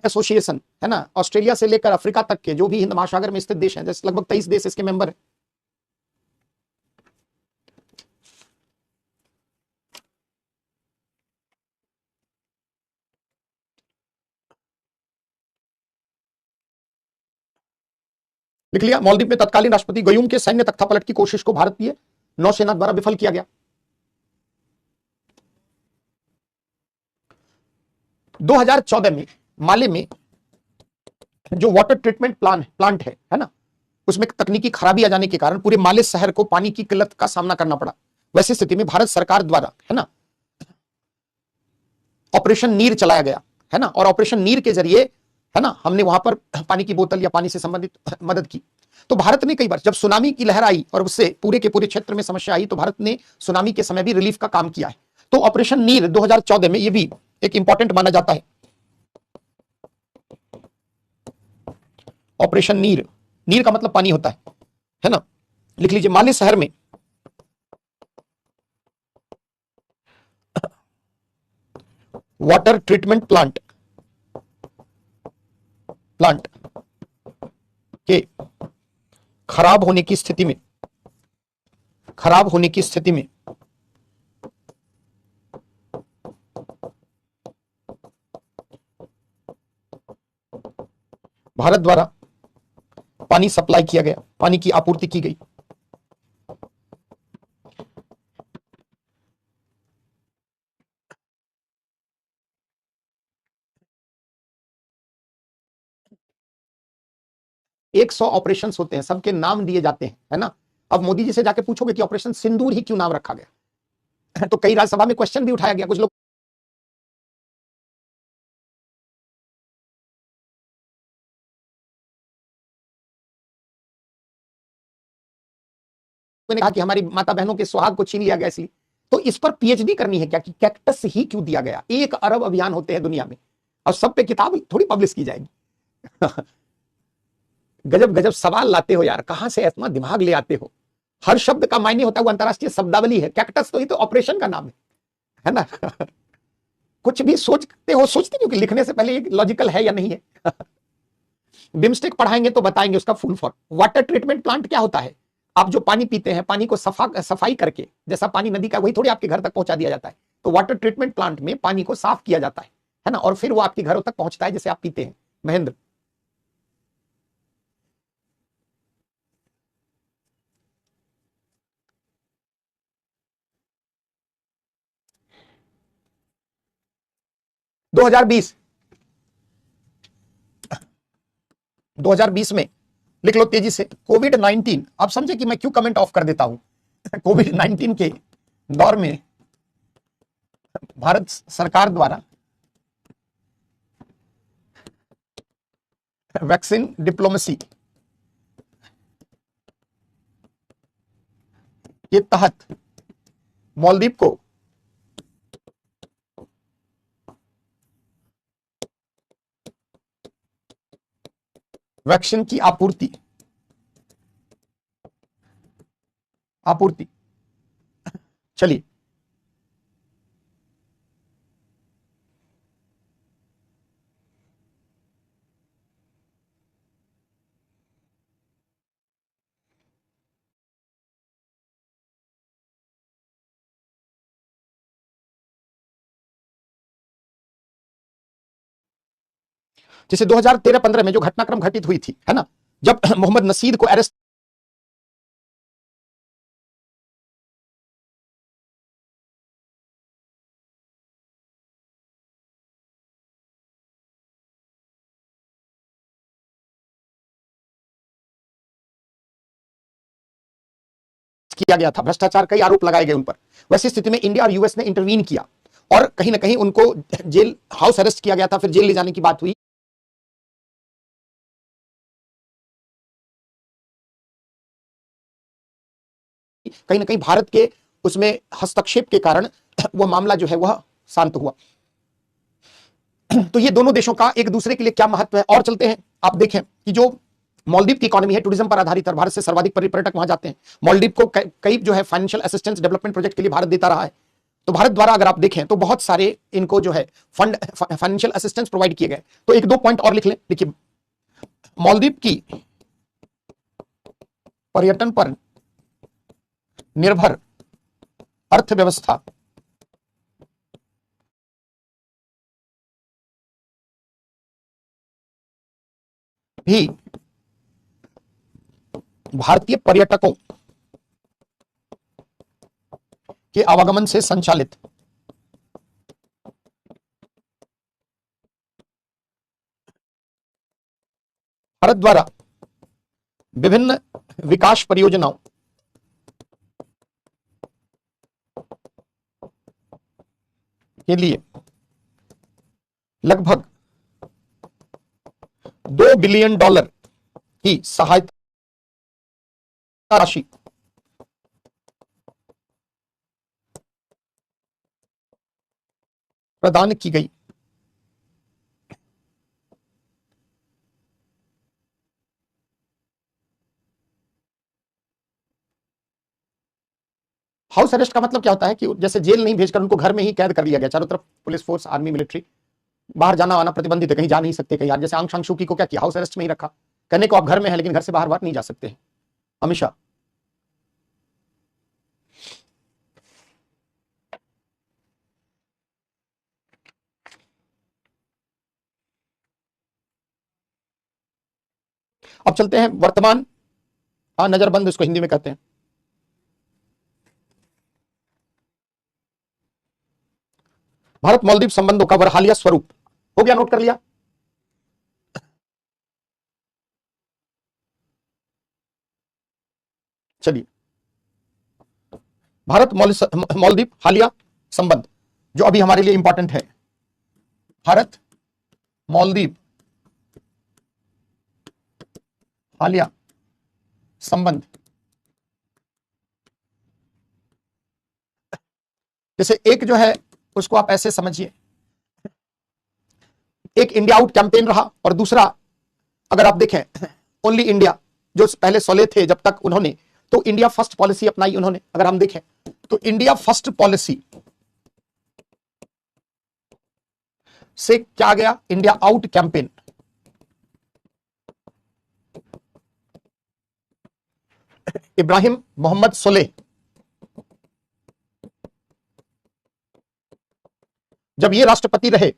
एसोसिएशन, है ना, ऑस्ट्रेलिया से लेकर अफ्रीका तक के जो भी हिंद महासागर में स्थित देश हैं, जैसे लगभग 23 देश इसके मेंबर हैं। लिख लिया, मालदीव में तत्कालीन राष्ट्रपति गयूम के सैन्य तख्ता पलट की कोशिश को भारतीय नौसेना द्वारा विफल किया गया। 2014 में माले में जो वाटर ट्रीटमेंट प्लांट है ना, उसमें तकनीकी खराबी आ जाने के कारण पूरे माले शहर को पानी की किल्लत का सामना करना पड़ा। वैसी स्थिति में भारत सरकार द्वारा, है ना, ऑपरेशन नीर चलाया गया, है ना, और ऑपरेशन नीर के जरिए, है ना, हमने वहां पर पानी की बोतल या पानी से संबंधित मदद की। तो भारत ने कई बार, जब सुनामी की लहर आई और उससे पूरे के पूरे क्षेत्र में समस्या आई, तो भारत ने सुनामी के समय भी रिलीफ का काम किया है। तो ऑपरेशन नीर 2014 में ये भी एक इंपॉर्टेंट माना जाता है। ऑपरेशन नीर, नीर का मतलब पानी होता है ना। लिख लीजिए, माले शहर में वाटर ट्रीटमेंट प्लांट के खराब होने की स्थिति में भारत द्वारा पानी सप्लाई किया गया, पानी की आपूर्ति की गई। एक 100 ऑपरेशन होते हैं, सबके नाम दिए जाते हैं, है ना। अब मोदी जी से जाके पूछोगे कि ऑपरेशन सिंदूर ही क्यों नाम रखा गया, तो कई राज्यसभा में क्वेश्चन भी उठाया गया। कुछ लोग मैंने कहा कि हमारी माता बहनों के सुहाग को छीन लिया गया, इसलिए। तो इस पर पीएचडी करनी है क्या, कि कैक्टस ही क्यों दिया गया। 1 अरब अभियान होते हैं दुनिया में और सब पे किताब थोड़ी पब्लिश की जाएगी। गजब गजब सवाल लाते हो यार, कहां से इतना दिमाग ले आते हो। हर शब्द का मायने होता है, वो अंतरराष्ट्रीय शब्दावली है। कैक्टस तो ये तो ऑपरेशन का नाम है ना। कुछ भी सोचते हो, सोचते हो कि लिखने से पहले ये लॉजिकल है या नहीं है। बिम्स्टेक पढ़ाएंगे तो बताएंगे उसका full form. Water treatment plant क्या होता है? आप जो पानी पीते हैं, पानी को सफाई करके, जैसा पानी नदी का वही थोड़ी आपके घर तक पहुंचा दिया जाता है। तो वाटर ट्रीटमेंट प्लांट में पानी को साफ किया जाता है ना, और फिर वो आपके घरों तक पहुंचता है जैसे आप पीते हैं। महेंद्र, दो हजार बीस में लिख लो तेजी से, कोविड-19। आप समझे कि मैं क्यों कमेंट ऑफ कर देता हूं। कोविड-19 के दौर में भारत सरकार द्वारा वैक्सीन डिप्लोमेसी के तहत मालदीव को वैक्सीन की आपूर्ति चलिए, जैसे 2013-15 में जो घटनाक्रम घटित हुई थी, है ना, जब मोहम्मद नसीद को अरेस्ट किया गया था, भ्रष्टाचार कई आरोप लगाए गए उन पर। वैसी स्थिति में इंडिया और यूएस ने इंटरवीन किया और कहीं ना कहीं उनको जेल हाउस अरेस्ट किया गया था, फिर जेल ले जाने की बात हुई। कहीं ना कहीं भारत के उसमें हस्तक्षेप के कारण वह मामला जो है वह शांत हुआ। तो ये दोनों देशों का एक दूसरे के लिए क्या महत्व है। और चलते हैं, आप देखें कि जो मालदीव की इकोनॉमी है टूरिज्म पर आधारित है, भारत से सर्वाधिक पर्यटक वहां जाते हैं। मालदीव को कई जो है फाइनेंशियल असिस्टेंस डेवलपमेंट प्रोजेक्ट के लिए भारत देता रहा है। तो भारत द्वारा अगर आप देखें तो बहुत सारे इनको जो है फंड, फाइनेंशियल असिस्टेंस प्रोवाइड किए गए। तो एक दो पॉइंट और लिख लें। देखिए, मालदीव की पर्यटन पर निर्भर अर्थव्यवस्था भी भारतीय पर्यटकों के आवागमन से संचालित भारत द्वारा विभिन्न विकास परियोजनाओं के लिए लगभग $2 बिलियन की सहायता राशि प्रदान की गई। हाउस अरेस्ट का मतलब क्या होता है कि जैसे जेल नहीं भेजकर उनको घर में ही कैद कर लिया गया, चारों तरफ पुलिस फोर्स, आर्मी, मिलिट्री, बाहर जाना आना प्रतिबंधित है, कहीं जा नहीं सकते कहीं। यार जैसे आंग सान सू की को क्या किया, हाउस अरेस्ट में ही रखा, कहने को आप घर में है लेकिन घर से बाहर नहीं जा सकते हैं। हमेशा अब चलते हैं वर्तमान नजरबंद, इसको हिंदी में कहते हैं। भारत मालदीव संबंधों का बरहालिया स्वरूप हो गया, नोट कर लिया। चलिए, भारत मालदीव हालिया संबंध जो अभी हमारे लिए इंपॉर्टेंट है। भारत मालदीव हालिया संबंध, जैसे एक जो है उसको आप ऐसे समझिए, एक इंडिया आउट कैंपेन रहा और दूसरा अगर आप देखें ओनली इंडिया, जो पहले सोले थे जब तक उन्होंने तो इंडिया फर्स्ट पॉलिसी अपनाई उन्होंने। अगर हम देखें तो इंडिया फर्स्ट पॉलिसी से क्या गया, India out campaign. Ibrahim Mohamed Solih जब ये राष्ट्रपति रहे,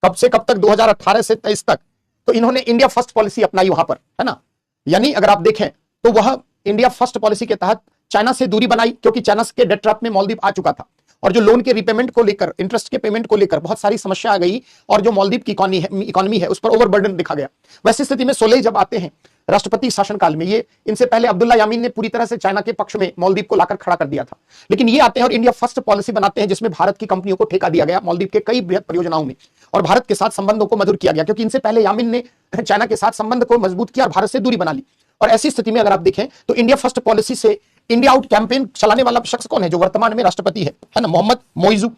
कब से कब तक, 2018 से 23 तक, तो इन्होंने इंडिया फर्स्ट पॉलिसी अपनाई वहां पर, है ना। यानी अगर आप देखें तो वह इंडिया फर्स्ट पॉलिसी के तहत चाइना से दूरी बनाई, क्योंकि चाइना के डेट ट्रैप में मालदीव आ चुका था, और जो लोन के रिपेमेंट को लेकर, इंटरेस्ट के पेमेंट को लेकर बहुत सारी समस्या आ गई, और जो मालदीव की इकोनॉमी है उस पर ओवरबर्डन दिखा गया। वैसी स्थिति में सोलेह जब आते हैं राष्ट्रपति शासनकाल में, ये इनसे पहले अब्दुल्ला यामीन ने पूरी तरह से चाइना के पक्ष में मालदीव को लाकर खड़ा कर दिया था, लेकिन ये आते हैं और इंडिया फर्स्ट पॉलिसी बनाते हैं, जिसमें भारत की कंपनियों को ठेका दिया गया मालदीव के कई बृहद परियोजनाओं में, और भारत के साथ संबंधों को मधुर किया गया, क्योंकि इनसे पहले यामीन ने चाइना के साथ संबंध को मजबूत किया और भारत से दूरी बना ली। और ऐसी स्थिति में अगर आप देखें तो इंडिया फर्स्ट पॉलिसी से इंडिया आउट कैंपेन चलाने वाला शख्स कौन है, जो वर्तमान में राष्ट्रपति है ना, मोहम्मद मोइजू।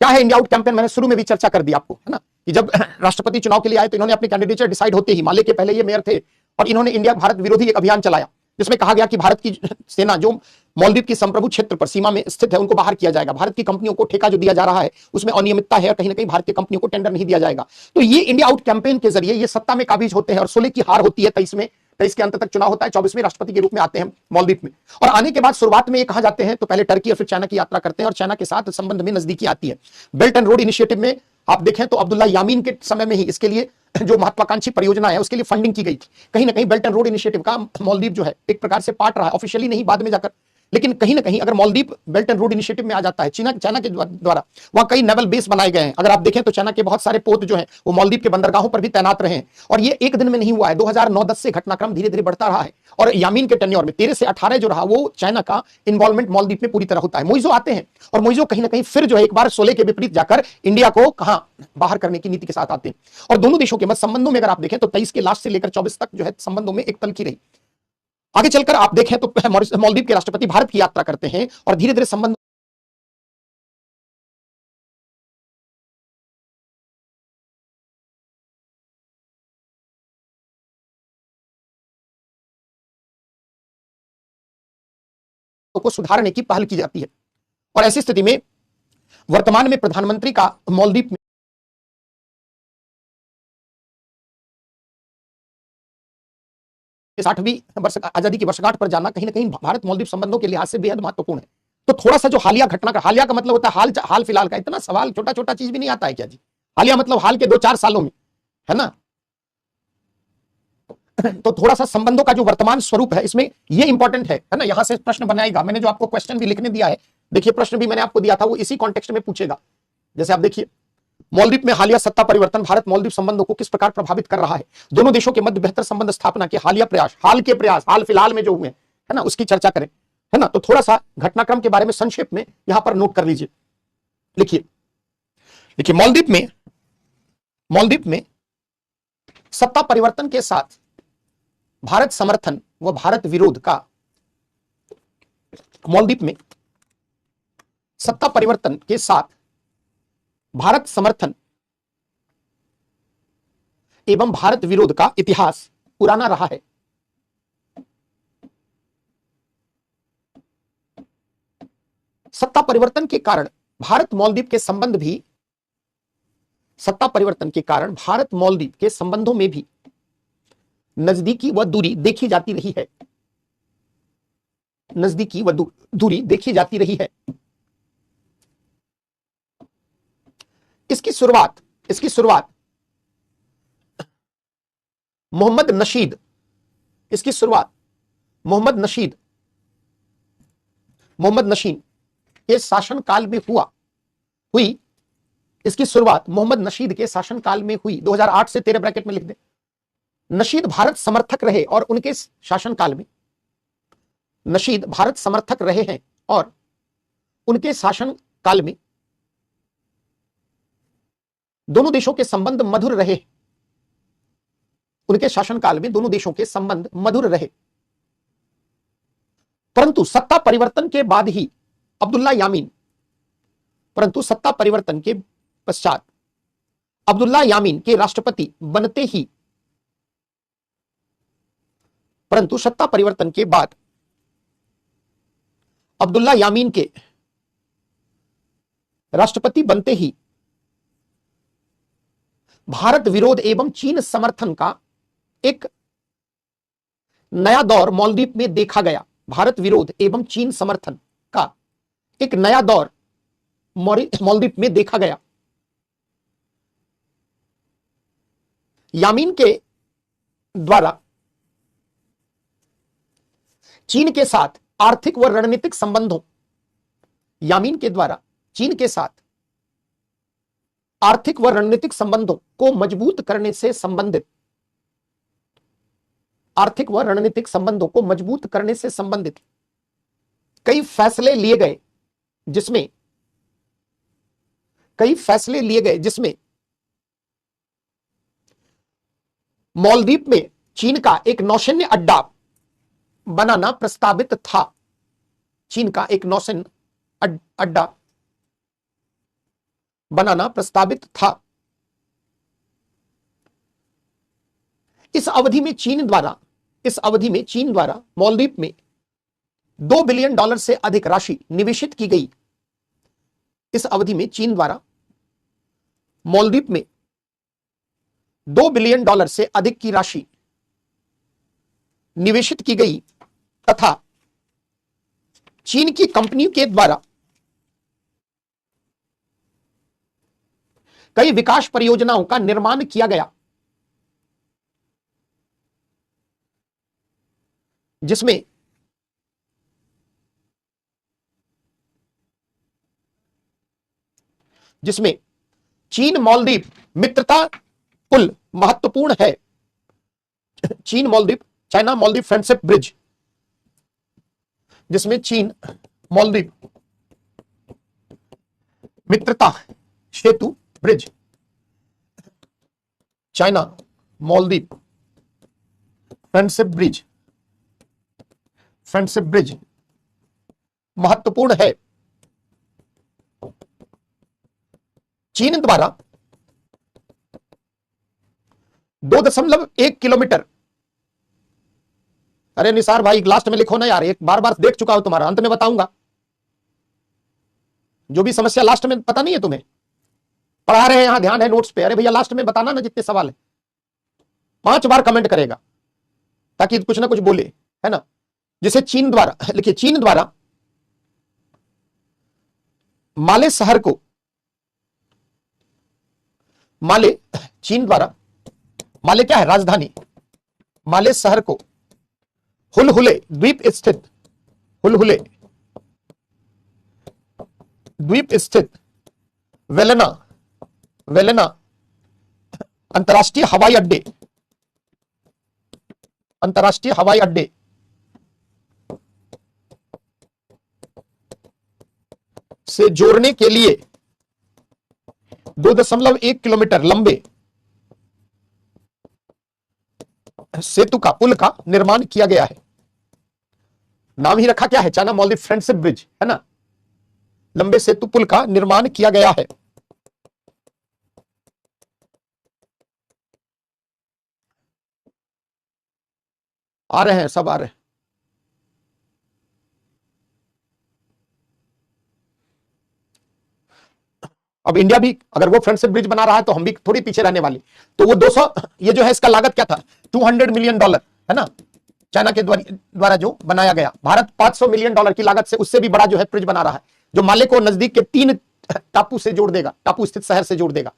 क्या है इंडिया आउट कैंपेन, मैंने शुरू में भी चर्चा कर दी आपको, है ना, कि जब राष्ट्रपति चुनाव के लिए आए तो इन्होंने अपनी कैंडिडेचर डिसाइड होते ही, माले के पहले ये मेयर थे, और इन्होंने इंडिया भारत विरोधी एक अभियान चलाया, जिसमें कहा गया कि भारत की सेना जो मालदीव की संप्रभु क्षेत्र पर सीमा में स्थित है उनको बाहर किया जाएगा, भारत की कंपनियों को ठेका जो दिया जा रहा है उसमें अनियमितता है, और कहीं ना कहीं भारतीय कंपनियों को टेंडर नहीं दिया जाएगा। तो ये इंडिया आउट कैंपेन के जरिए ये सत्ता में काबिज होते हैं, और सोलेह की हार होती है 23 के अंत तक चुनाव होता है, 24 में राष्ट्रपति के रूप में आते हैं मालदीव में। और आने के बाद शुरुआत में ये कहा जाते हैं तो पहले टर्की और फिर चाइना की यात्रा करते हैं, और चाइना के साथ संबंध में नजदीकी आती है। बेल्ट एंड रोड इनिशिएटिव में आप देखें तो अब्दुल्ला यामीन के समय में ही इसके लिए जो महत्वाकांक्षी परियोजना है उसके लिए फंडिंग की गई थी। कहीं ना कहीं बेल्ट एंड रोड इनिशिएटिव का मालदीव जो है एक प्रकार से पार्ट रहा है, ऑफिशियली नहीं, बाद में जाकर, लेकिन कहीं ना कहीं अगर Maldives belt and road initiative में आ जाता है, चाइना के द्वारा वहां कई नेवल बेस बनाए गए हैं। अगर आप देखें तो चाइना के बहुत सारे पोत जो हैं वो मालदीव के बंदरगाहों पर भी तैनात रहे हैं, और ये एक दिन में नहीं हुआ है, 2009-10 से घटनाक्रम धीरे धीरे बढ़ता रहा है, और यामीन के टेन्योर में 13 से 18 जो रहा वो चाइना का इन्वॉल्वमेंट मालदीव में पूरी तरह होता है। मोइजो आते हैं, और मोइजो कहीं ना कहीं फिर जो है एक बार सोलेह के विपरीत जाकर इंडिया को कहां बाहर करने की नीति के साथ आते हैं, और दोनों देशों के मध्य संबंधों में अगर आप देखें तो 23 के लास्ट से लेकर 24 तक जो है संबंधों में एक तलखी रही। आगे चलकर आप देखें तो मालदीव के राष्ट्रपति भारत की यात्रा करते हैं, और धीरे धीरे संबंध को सुधारने की पहल की जाती है। और ऐसी स्थिति में वर्तमान में प्रधानमंत्री का मालदीव में 60वीं वर्ष आजादी की वर्षगांठ पर जाना कहीं ना कहीं भारत मालदीव संबंधों के लिहाज से बेहद महत्वपूर्ण है। तो थोड़ा सा जो हालिया घटना, हालिया का मतलब होता है हाल फिलहाल का, इतना सवाल छोटा छोटा चीज भी नहीं आता है क्या जी, हालिया मतलब हाल के 2-4 सालों में, है ना। तो थोड़ा सा संबंधों का जो वर्तमान स्वरूप है इसमें ये इंपॉर्टेंट है ना, यहां से प्रश्न बनाएगा। मैंने जो आपको क्वेश्चन भी लिखने दिया है, देखिए प्रश्न भी मैंने आपको दिया था, वो इसी कॉन्टेक्स्ट में पूछेगा। जैसे आप देखिए, मालदीव में हालिया सत्ता परिवर्तन भारत मालदीव संबंधों को किस प्रकार प्रभावित कर रहा है, दोनों देशों के मध्य बेहतर संबंध स्थापना के हालिया प्रयास, हाल फिलहाल में जो हुए है ना उसकी चर्चा करें, है ना। तो थोड़ा सा घटनाक्रम के बारे में संक्षेप में यहां पर नोट कर लीजिए। देखिए मालदीव में सत्ता परिवर्तन के साथ भारत समर्थन व भारत विरोध का, मालदीव में सत्ता परिवर्तन के साथ भारत समर्थन एवं भारत विरोध का इतिहास पुराना रहा है। सत्ता परिवर्तन के कारण भारत मालदीव के संबंध भी, सत्ता परिवर्तन के कारण भारत मालदीव के संबंधों में भी नजदीकी व दूरी देखी जाती रही है, नजदीकी व दूरी देखी जाती रही है। इसकी शुरुआत मोहम्मद नशीद, इसकी शुरुआत मोहम्मद नशीद के शासनकाल में हुई। इसकी शुरुआत मोहम्मद नशीद के शासनकाल में हुई, 2008 से 13 ब्रैकेट में लिख दें। नशीद भारत समर्थक रहे और उनके शासनकाल में, नशीद भारत समर्थक रहे हैं और उनके शासनकाल में दोनों देशों के संबंध मधुर रहे, उनके शासनकाल में दोनों देशों के संबंध मधुर रहे। परंतु सत्ता परिवर्तन के बाद ही सत्ता परिवर्तन के पश्चात अब्दुल्ला यामीन के राष्ट्रपति बनते ही परंतु सत्ता परिवर्तन के बाद अब्दुल्ला यामीन के राष्ट्रपति बनते ही भारत विरोध एवं चीन समर्थन का एक नया दौर मालदीव में देखा गया। भारत विरोध एवं चीन समर्थन का एक नया दौर मालदीव में देखा गया। यामीन के द्वारा चीन के साथ आर्थिक व रणनीतिक संबंधों यामीन के द्वारा चीन के साथ आर्थिक व रणनीतिक संबंधों को मजबूत करने से संबंधित आर्थिक व रणनीतिक संबंधों को मजबूत करने से संबंधित कई फैसले लिए गए जिसमें मालदीव में चीन का एक नौसैन्य अड्डा बनाना प्रस्तावित था। चीन का एक नौसैन्य अड्डा बनाना प्रस्तावित था। इस अवधि में चीन द्वारा मालदीव में $2 बिलियन से अधिक राशि निवेशित की गई। इस अवधि में चीन द्वारा मालदीव में $2 बिलियन से अधिक की राशि निवेशित की गई तथा चीन की कंपनियों के द्वारा कई विकास परियोजनाओं का निर्माण किया गया, जिसमें चीन मालदीव मित्रता पुल महत्वपूर्ण है। चीन Maldives China Maldives friendship bridge, जिसमें चीन मालदीव मित्रता सेतु bridge, China Maldives friendship bridge महत्वपूर्ण है। चीन द्वारा 2.1 किलोमीटर, अरे निसार भाई लास्ट में लिखो ना यार, एक बार बार देख चुका हूं तुम्हारा, अंत में बताऊंगा। जो भी समस्या लास्ट में पता नहीं है तुम्हें, पढ़ा रहे हैं यहां, ध्यान है नोट्स पे। अरे भैया लास्ट में बताना ना जितने सवाल है, 5 बार कमेंट करेगा ताकि कुछ ना कुछ बोले, है ना। जिसे चीन द्वारा, लिखिए चीन द्वारा माले शहर को, चीन द्वारा माले क्या है, राजधानी, माले शहर को हुलहुले द्वीप स्थित वेलेना अंतर्राष्ट्रीय हवाई अड्डे से जोड़ने के लिए 2.1 किलोमीटर लंबे सेतु का, पुल का निर्माण किया गया है। नाम ही रखा क्या है, चाइना मालदीव फ्रेंडशिप ब्रिज, है ना। लंबे सेतु पुल का निर्माण किया गया है। आ रहे हैं, सब आ रहे हैं। अब इंडिया भी अगर वो फ्रेंडशिप ब्रिज बना रहा है तो हम भी थोड़ी पीछे रहने वाले। तो वो 200, ये जो है इसका लागत क्या था, $200 मिलियन, है ना, चाइना के द्वारा जो बनाया गया। भारत $500 मिलियन की लागत से उससे भी बड़ा जो है ब्रिज बना रहा है, जो माले को नजदीक के 3 टापू से जोड़ देगा, टापू स्थित शहर से जोड़ देगा।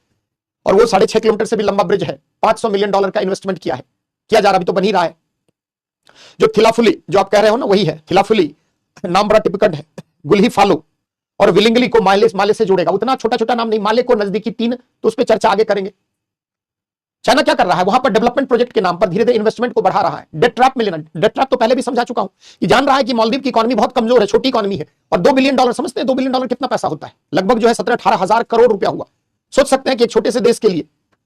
और वो 6.5 किलोमीटर से भी लंबा ब्रिज है। $500 मिलियन का इन्वेस्टमेंट किया जा रहा, अभी तो बन ही रहा है। जो थिलाफुली जो आप कह रहे हो ना, वही है थिलाफुली, नाम बड़ा टिपिकल है। गुल्ही फालो और विलिंगली को माले से जोड़ेगा। उतना छोटा छोटा नाम नहीं, माले को नजदीकी 3, तो उस पर चर्चा आगे करेंगे। चाइना क्या कर रहा है, वहां पर डेवलपमेंट प्रोजेक्ट के नाम पर धीरे धीरे इन्वेस्टमेंट को बढ़ा रहा है। डेट ट्रैप में लेना, डेट ट्रैप तो पहले भी समझा चुका हूं कि जान रहा है कि मालदीव की इकोनॉमी बहुत कमजोर है, छोटी इकोनॉमी है। और $2 बिलियन, समझते हैं $2 बिलियन कितना पैसा होता है, लगभग जो है 17-18 हजार करोड़ रुपया हुआ। सोच सकते हैं कि एक छोटे से देश के लिए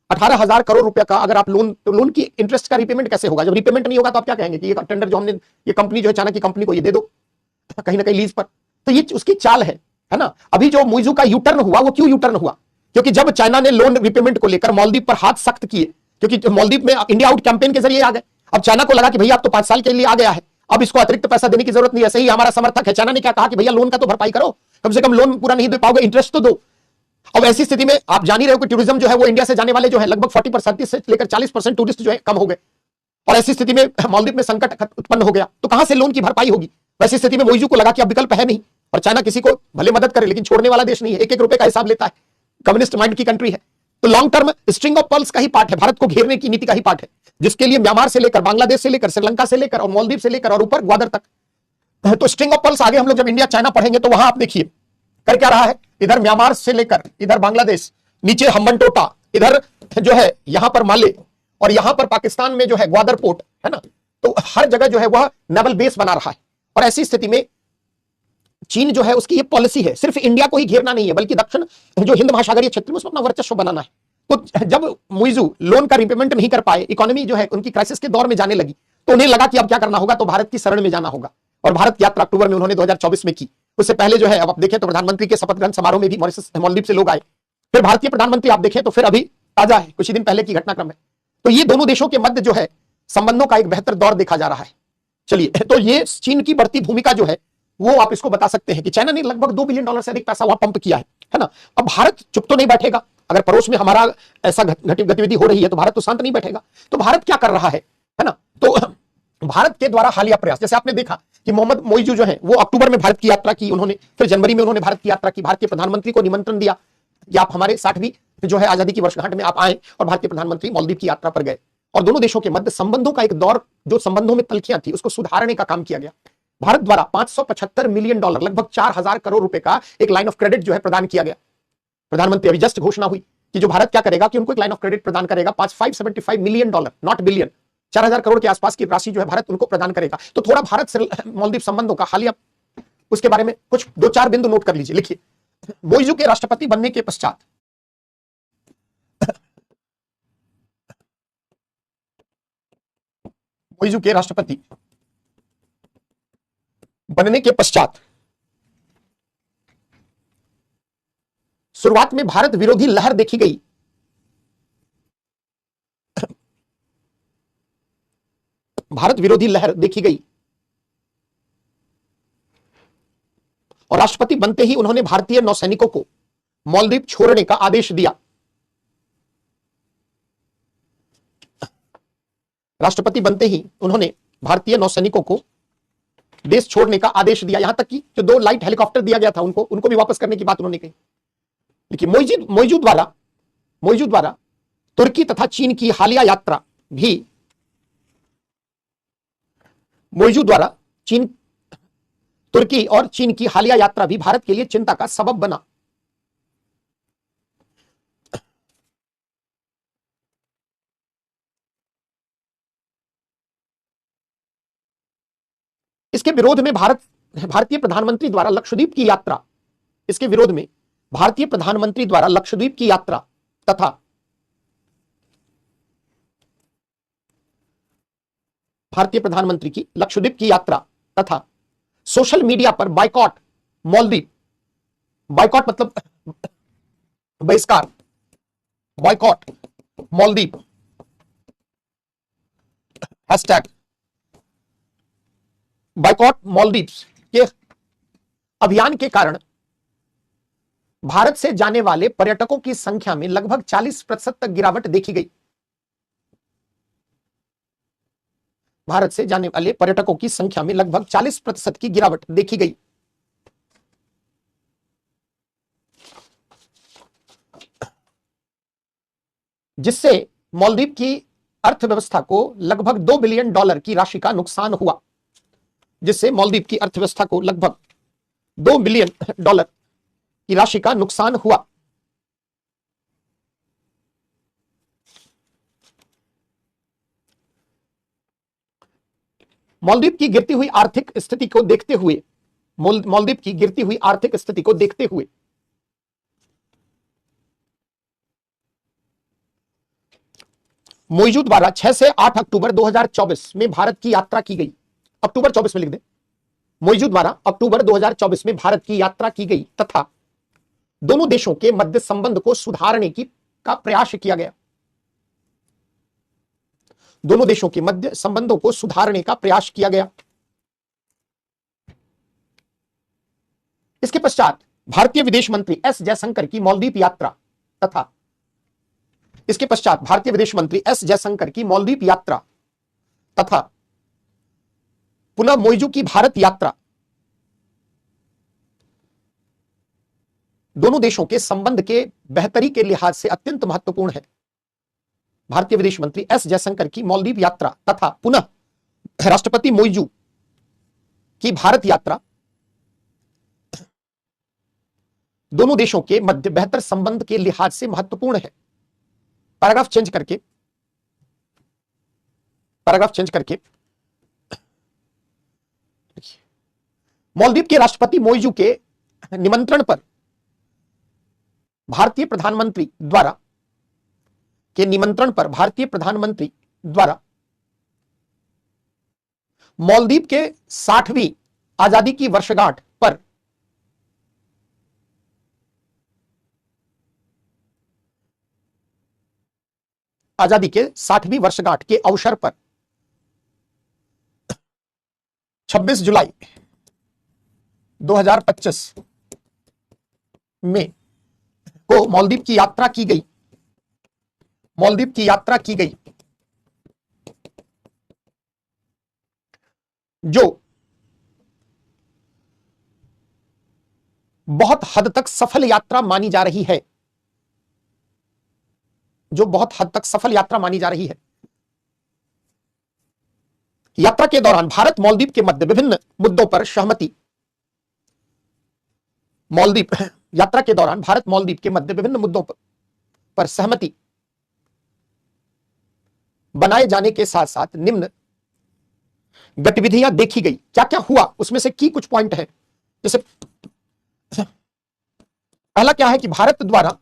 18 हजार करोड़ रुपया का अगर आप लोन, तो लोन की इंटरेस्ट का रिपेमेंट कैसे होगा। जब रिपेमेंट नहीं होगा तो आप क्या कहेंगे कि ये टेंडर जो हमने, ये कंपनी जो है चाइना की कंपनी को ये दे दो कहीं ना कहीं लीज पर। तो ये उसकी चाल है ना। अभी जो मुइजू का यूटर्न हुआ, वो क्यों यूटर्न हुआ, क्योंकि जब चाइना ने लोन रिपेमेंट को लेकर मालदीव पर हाथ सख्त किए, क्योंकि मालदीव में इंडिया आउट कैंपेन के जरिए आ गए। अब चाइना को लगा कि भैया अब तो 5 साल के लिए आ गया है, अब इसको अतिरिक्त पैसा देने की जरूरत नहीं है। सही हमारा समर्थक है, चाइना ने क्या कहा कि भैया लोन का तो भरपाई करो, कम से कम लोन पूरा नहीं दे पाओगे, इंटरेस्ट तो दो। अब ऐसी स्थिति में आप जान ही रहे हो कि टूरिज्म जो है वो इंडिया से जाने वाले जो है लगभग 40% से लेकर 40% टूरिस्ट जो है कम हो गए, और ऐसी स्थिति में मालदीव में संकट उत्पन्न हो गया, तो कहां से लोन की भरपाई होगी। वैसी स्थिति में मोइजू को लगा कि अब विकल्प है नहीं, और चाइना किसी को भले मदद करे लेकिन छोड़ने वाला देश नहीं है, एक एक रुपए का हिसाब लेता है, कम्युनिस्ट माइंड की कंट्री है। तो long term string of pearls का ही पार्ट है, भारत को घेरने की नीति का ही पार्ट है, जिसके लिए म्यांमार से लेकर बांग्लादेश से लेकर श्रीलंका से लेकर और मालदीव से लेकर और ऊपर ग्वादर तक। तो स्ट्रिंग ऑफ पर्ल्स आगे हम लोग जब इंडिया चाइना पढ़ेंगे तो वहां आप देखिए कर क्या रहा है, इधर म्यांमार से लेकर इधर बांग्लादेश, नीचे हम्बनटोटा, इधर जो है यहां पर माले, और यहां पर पाकिस्तान में जो है ग्वादर पोर्ट है ना, तो हर जगह जो है वह नेवल बेस बना रहा है। और ऐसी स्थिति में चीन जो है उसकी ये पॉलिसी है, सिर्फ इंडिया को ही घेरना नहीं है बल्कि दक्षिण जो हिंद महासागरीय क्षेत्र में उसमें अपना वर्चस्व बनाना है। तो जब मुइजू लोन का रिपेमेंट नहीं कर पाए, इकोनॉमी जो है उनकी क्राइसिस के दौर में जाने लगी, तो उन्हें लगा कि अब क्या करना होगा, तो भारत की शरण में जाना होगा। और भारत की यात्रा अक्टूबर में उन्होंने 2024 में की। उससे पहले जो है अब आप देखें तो प्रधानमंत्री के शपथ ग्रहण समारोह में भी मॉरिशस मालदीव से लोग आए, फिर भारतीय प्रधानमंत्री आप देखें तो फिर अभी ताजा है, कुछ ही दिन पहले की घटनाक्रम है। तो ये दोनों देशों के मध्य जो है संबंधों का एक बेहतर दौर देखा जा रहा है। चलिए, तो ये चीन की बढ़ती भूमिका जो है वो आप इसको बता सकते हैं कि चाइना ने लगभग $2 बिलियन से अधिक पैसा वहां पंप किया है ना। अब भारत चुप तो नहीं बैठेगा, अगर पड़ोस में हमारा ऐसा गतिविधि हो रही है तो भारत तो शांत नहीं बैठेगा। तो भारत क्या कर रहा है ना, तो भारत के द्वारा हालिया प्रयास, जैसे आपने देखा कि मोहम्मद मोइजू जो है वो अक्टूबर में भारत की यात्रा की उन्होंने, फिर जनवरी में उन्होंने भारत की यात्रा की, भारतीय प्रधानमंत्री को निमंत्रण दिया कि आप हमारे 60वीं जो है आजादी की वर्षगांठ में आप आए, और भारतीय प्रधानमंत्री मालदीव की यात्रा पर गए, और दोनों देशों के मध्य संबंधों का एक दौर, जो संबंधों में तल्खियां थी उसको सुधारने का काम किया गया। भारत द्वारा $575 मिलियन लगभग 4000 करोड़ रुपए का एक लाइन ऑफ क्रेडिट जो है प्रदान किया गया। प्रधानमंत्री अभी जस्ट घोषणा हुई कि जो भारत क्या करेगा कि उनको एक लाइन ऑफ क्रेडिट प्रदान करेगा, $575 मिलियन, नॉट बिलियन, 4000 करोड़ के आसपास की राशि जो है भारत उनको प्रदान करेगा। तो थोड़ा भारत से मालदीव संबंधों का हालिया उसके बारे में कुछ 2-4 बिंदु नोट कर लीजिए, लिखिए। मोइजू के राष्ट्रपति बनने के पश्चात मोइजू के राष्ट्रपति बनने के पश्चात शुरुआत में भारत विरोधी लहर देखी गई। भारत विरोधी लहर देखी गई और राष्ट्रपति बनते ही उन्होंने भारतीय नौसैनिकों को मालदीव छोड़ने का आदेश दिया। राष्ट्रपति बनते ही उन्होंने भारतीय नौसैनिकों को देश छोड़ने का आदेश दिया, यहां तक कि जो 2 लाइट हेलीकॉप्टर दिया गया था उनको भी वापस करने की बात उन्होंने कही। लेकिन मोइजू द्वारा तुर्की तथा चीन की हालिया यात्रा भी तुर्की और चीन की हालिया यात्रा भी भारत के लिए चिंता का सबब बना। इसके विरोध में भारतीय प्रधानमंत्री द्वारा लक्षद्वीप की यात्रा, इसके विरोध में भारतीय प्रधानमंत्री द्वारा लक्षद्वीप की यात्रा तथा भारतीय प्रधानमंत्री की लक्षद्वीप की यात्रा तथा सोशल मीडिया पर बाइकॉट मालदीव, बाइकॉट मतलब बहिष्कार, boycott Maldives hashtag boycott Maldives के अभियान के कारण भारत से जाने वाले पर्यटकों की संख्या में लगभग 40% तक गिरावट देखी गई। भारत से जाने वाले पर्यटकों की संख्या में लगभग 40% की गिरावट देखी गई। जिससे मालदीव की अर्थव्यवस्था को लगभग $2 बिलियन की राशि का नुकसान हुआ। जिससे मालदीव की अर्थव्यवस्था को लगभग $2 बिलियन की राशि का नुकसान हुआ। मालदीव की गिरती हुई आर्थिक स्थिति को देखते हुए मालदीव की गिरती हुई आर्थिक स्थिति को देखते हुए मोइजू द्वारा 6 से 8 अक्टूबर 2024 में भारत की यात्रा की गई। अक्टूबर 24 में लिख दें, मोइजू द्वारा अक्टूबर 2024 में भारत की यात्रा की गई तथा दोनों देशों के मध्य संबंध को सुधारने का प्रयास किया गया। दोनों देशों के मध्य संबंधों को सुधारने का प्रयास किया गया। इसके पश्चात भारतीय विदेश मंत्री एस जयशंकर की मालदीव यात्रा तथा इसके पश्चात भारतीय विदेश मंत्री एस जयशंकर की मालदीव यात्रा तथा पुनः मोइजू की भारत यात्रा दोनों देशों के संबंध के बेहतरी के लिहाज से अत्यंत महत्वपूर्ण है। भारतीय विदेश मंत्री एस जयशंकर की मालदीव यात्रा तथा पुनः राष्ट्रपति मोइजू की भारत यात्रा दोनों देशों के मध्य बेहतर संबंध के लिहाज से महत्वपूर्ण है। पैराग्राफ चेंज करके मालदीव के राष्ट्रपति मोइजू के निमंत्रण पर भारतीय प्रधानमंत्री द्वारा मालदीव के 60वीं आजादी की वर्षगांठ पर आजादी के 60वीं वर्षगांठ के अवसर पर 26 जुलाई 2025 में को मालदीव की यात्रा की गई जो बहुत हद तक सफल यात्रा मानी जा रही है। यात्रा के दौरान भारत मालदीव के मध्य विभिन्न मुद्दों पर सहमति बनाए जाने के साथ साथ निम्न गतिविधियां देखी गई। क्या क्या हुआ उसमें से की कुछ पॉइंट है। जैसे पहला क्या है कि भारत द्वारा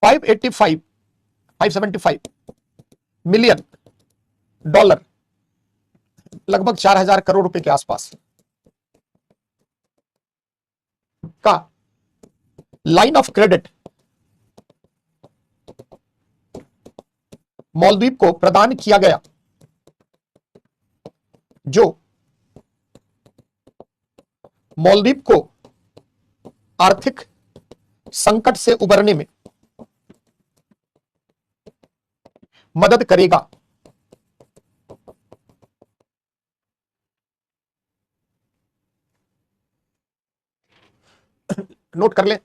575 मिलियन डॉलर लगभग 4,000 करोड़ रुपए के आसपास का लाइन ऑफ क्रेडिट मालदीव को प्रदान किया गया, जो मालदीव को आर्थिक संकट से उबरने में मदद करेगा। नोट कर लें।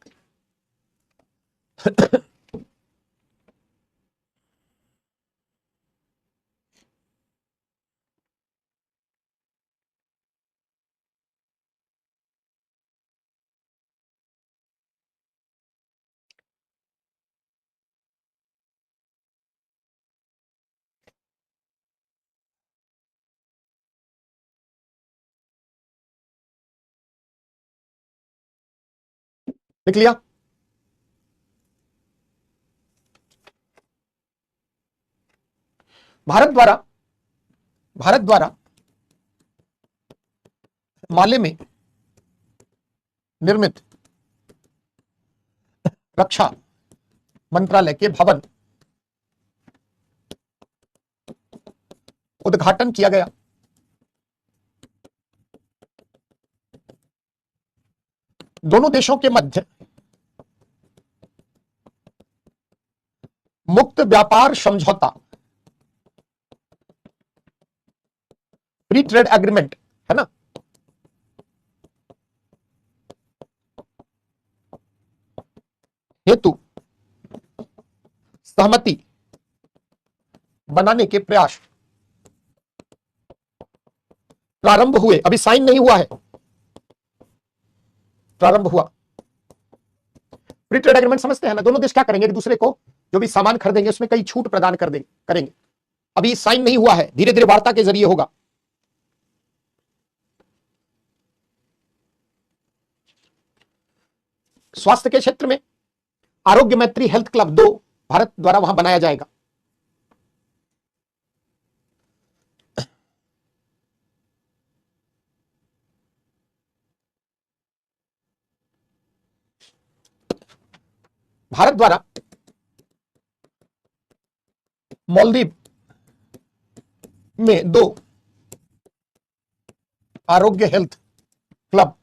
लिख लिया। भारत द्वारा माले में निर्मित रक्षा मंत्रालय के भवन उद्घाटन किया गया। दोनों देशों के मध्य मुक्त व्यापार समझौता फ्री ट्रेड एग्रीमेंट है ना, हेतु सहमति बनाने के प्रयास प्रारंभ हुए। अभी साइन नहीं हुआ है, प्रारंभ हुआ। फ्री ट्रेड एग्रीमेंट समझते हैं ना, दोनों देश क्या करेंगे, एक दूसरे को जो भी सामान खरीदेंगे उसमें कई छूट प्रदान करेंगे। अभी साइन नहीं हुआ है, धीरे धीरे वार्ता के जरिए होगा। स्वास्थ्य के क्षेत्र में आरोग्य मैत्री हेल्थ क्लब 2 भारत द्वारा वहां बनाया जाएगा। भारत द्वारा मालदीव में 2 आरोग्य हेल्थ क्लब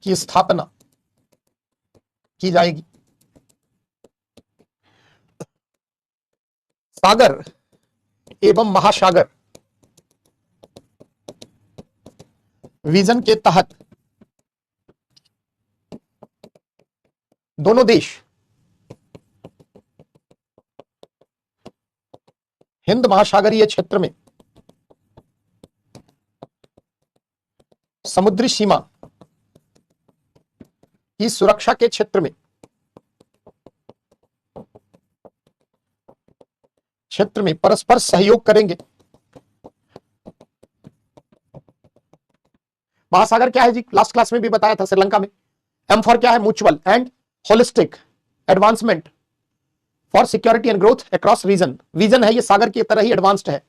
की स्थापना की जाएगी। सागर एवं महासागर विजन के तहत दोनों देश हिंद महासागरीय क्षेत्र में समुद्री सीमा की सुरक्षा के क्षेत्र में परस्पर सहयोग करेंगे। महासागर क्या है जी? लास्ट क्लास में भी बताया था, श्रीलंका में। एम फॉर क्या है? Mutual and holistic advancement for security and growth across region. Vision है ये सागर की तरह ही एडवांस्ड है।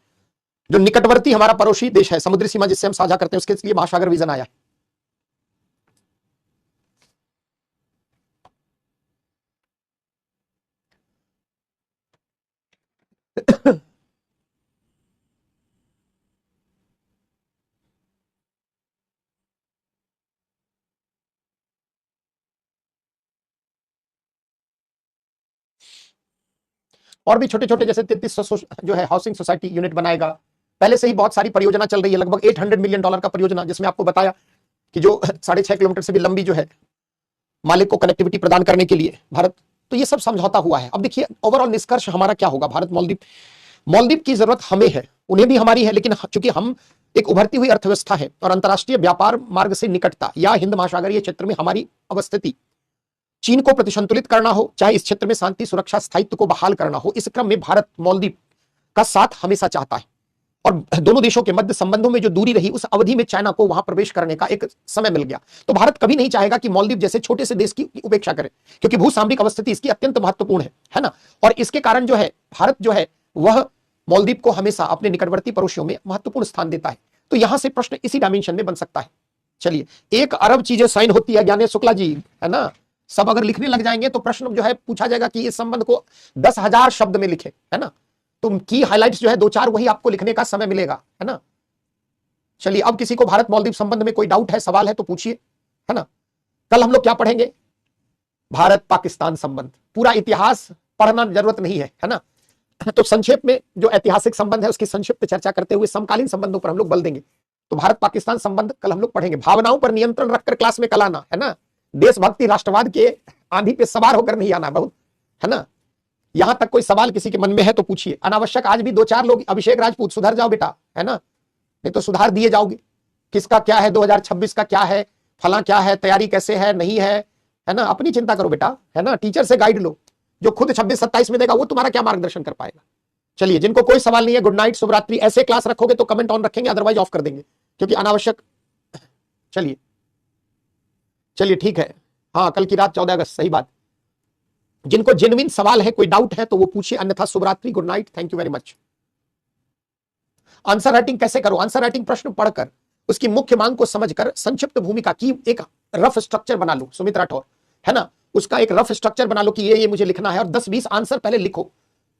जो निकटवर्ती हमारा पड़ोसी देश है, समुद्री सीमा जिससे हम साझा करते हैं, उसके लिए महासागर विजन आया। और भी छोटे छोटे जैसे 3300 जो है हाउसिंग सोसाइटी यूनिट बनाएगा। पहले से ही बहुत सारी परियोजना चल रही है, लगभग $800 मिलियन का परियोजना, जिसमें आपको बताया कि जो 6.5 किलोमीटर से भी लंबी जो है मालिक को कनेक्टिविटी प्रदान करने के लिए भारत, तो ये सब समझौता हुआ है। अब देखिए ओवरऑल निष्कर्ष हमारा क्या होगा। भारत मालदीव की जरूरत हमें है, उन्हें भी हमारी है, लेकिन चूंकि हम एक उभरती हुई अर्थव्यवस्था है और अंतरराष्ट्रीय व्यापार मार्ग से निकटता या हिंद महासागरीय क्षेत्र में हमारी अवस्थिति, चीन को प्रतिसंतुलित करना हो, चाहे इस क्षेत्र में शांति सुरक्षा स्थायित्व को बहाल करना हो, इस क्रम में भारत मालदीव का साथ हमेशा चाहता है। और दोनों देशों के मध्य संबंधों में जो दूरी रही, उस अवधि में चाइना को वहां प्रवेश करने का एक समय मिल गया। तो भारत कभी नहीं चाहेगा कि मालदीव जैसे छोटे से देश की उपेक्षा करे, क्योंकि भूसामरिक अवस्थिति इसकी अत्यंत महत्वपूर्ण है ना। और इसके कारण जो है भारत जो है वह मालदीव को हमेशा अपने निकटवर्ती पड़ोसियों में महत्वपूर्ण स्थान देता है। तो यहां से प्रश्न इसी डायमेंशन में बन सकता है। चलिए, 1 अरब चीजें साइन होती है ज्ञानेश शुक्ला जी, है ना। सब अगर लिखने लग जाएंगे तो प्रश्न जो है पूछा जाएगा कि इस संबंध को 10,000 शब्द में लिखे, है ना। तो की हाइलाइट्स जो है 2-4 वही आपको लिखने का समय मिलेगा, है ना। चलिए, अब किसी को भारत मालदीव संबंध में कोई डाउट है, सवाल है तो पूछिए, है ना। कल हम लोग क्या पढ़ेंगे? भारत पाकिस्तान संबंध। पूरा इतिहास पढ़ना जरूरत नहीं है ना। तो संक्षेप में जो ऐतिहासिक संबंध है उसकी संक्षिप्त चर्चा करते हुए समकालीन संबंधों पर हम लोग बल देंगे। तो भारत पाकिस्तान संबंध कल हम लोग पढ़ेंगे। भावनाओं पर नियंत्रण रखकर क्लास में कल आना, है ना। देशभक्ति राष्ट्रवाद के आंधी पे सवार होकर नहीं आना, बहुत, है ना। यहां तक कोई सवाल किसी के मन में है तो पूछिए। अनावश्यक आज भी 2-4 लोग, अभिषेक राजपूत सुधर जाओ बेटा, है ना, नहीं तो सुधार दिए जाओगे। किसका क्या है, 2026 का क्या है, फला क्या है, तैयारी कैसे है, नहीं है ना। अपनी चिंता करो बेटा, है ना। टीचर से गाइड लो, जो खुद 26-27 में देगा वो तुम्हारा क्या मार्गदर्शन कर पाएगा। चलिए, जिनको कोई सवाल नहीं है, गुड नाइट, शुभरात्रि। ऐसे क्लास रखोगे तो कमेंट ऑन रखेंगे, अदरवाइज ऑफ कर देंगे, क्योंकि अनावश्यक। चलिए ठीक है। हाँ, कल की रात 14 अगस्त, सही बात। जिनको जेन्युइन सवाल है, कोई डाउट है तो वो पूछिए, अन्यथा शुभरात्रि, good night, thank you very much. Answer writing कैसे करो? आंसर राइटिंग प्रश्न पढ़कर उसकी मुख्य मांग को समझकर संक्षिप्त भूमिका की एक रफ स्ट्रक्चर बना लो, सुमित राठौर, है ना। उसका एक रफ स्ट्रक्चर बना लो कि ये मुझे लिखना है, और 10-20 आंसर पहले लिखो।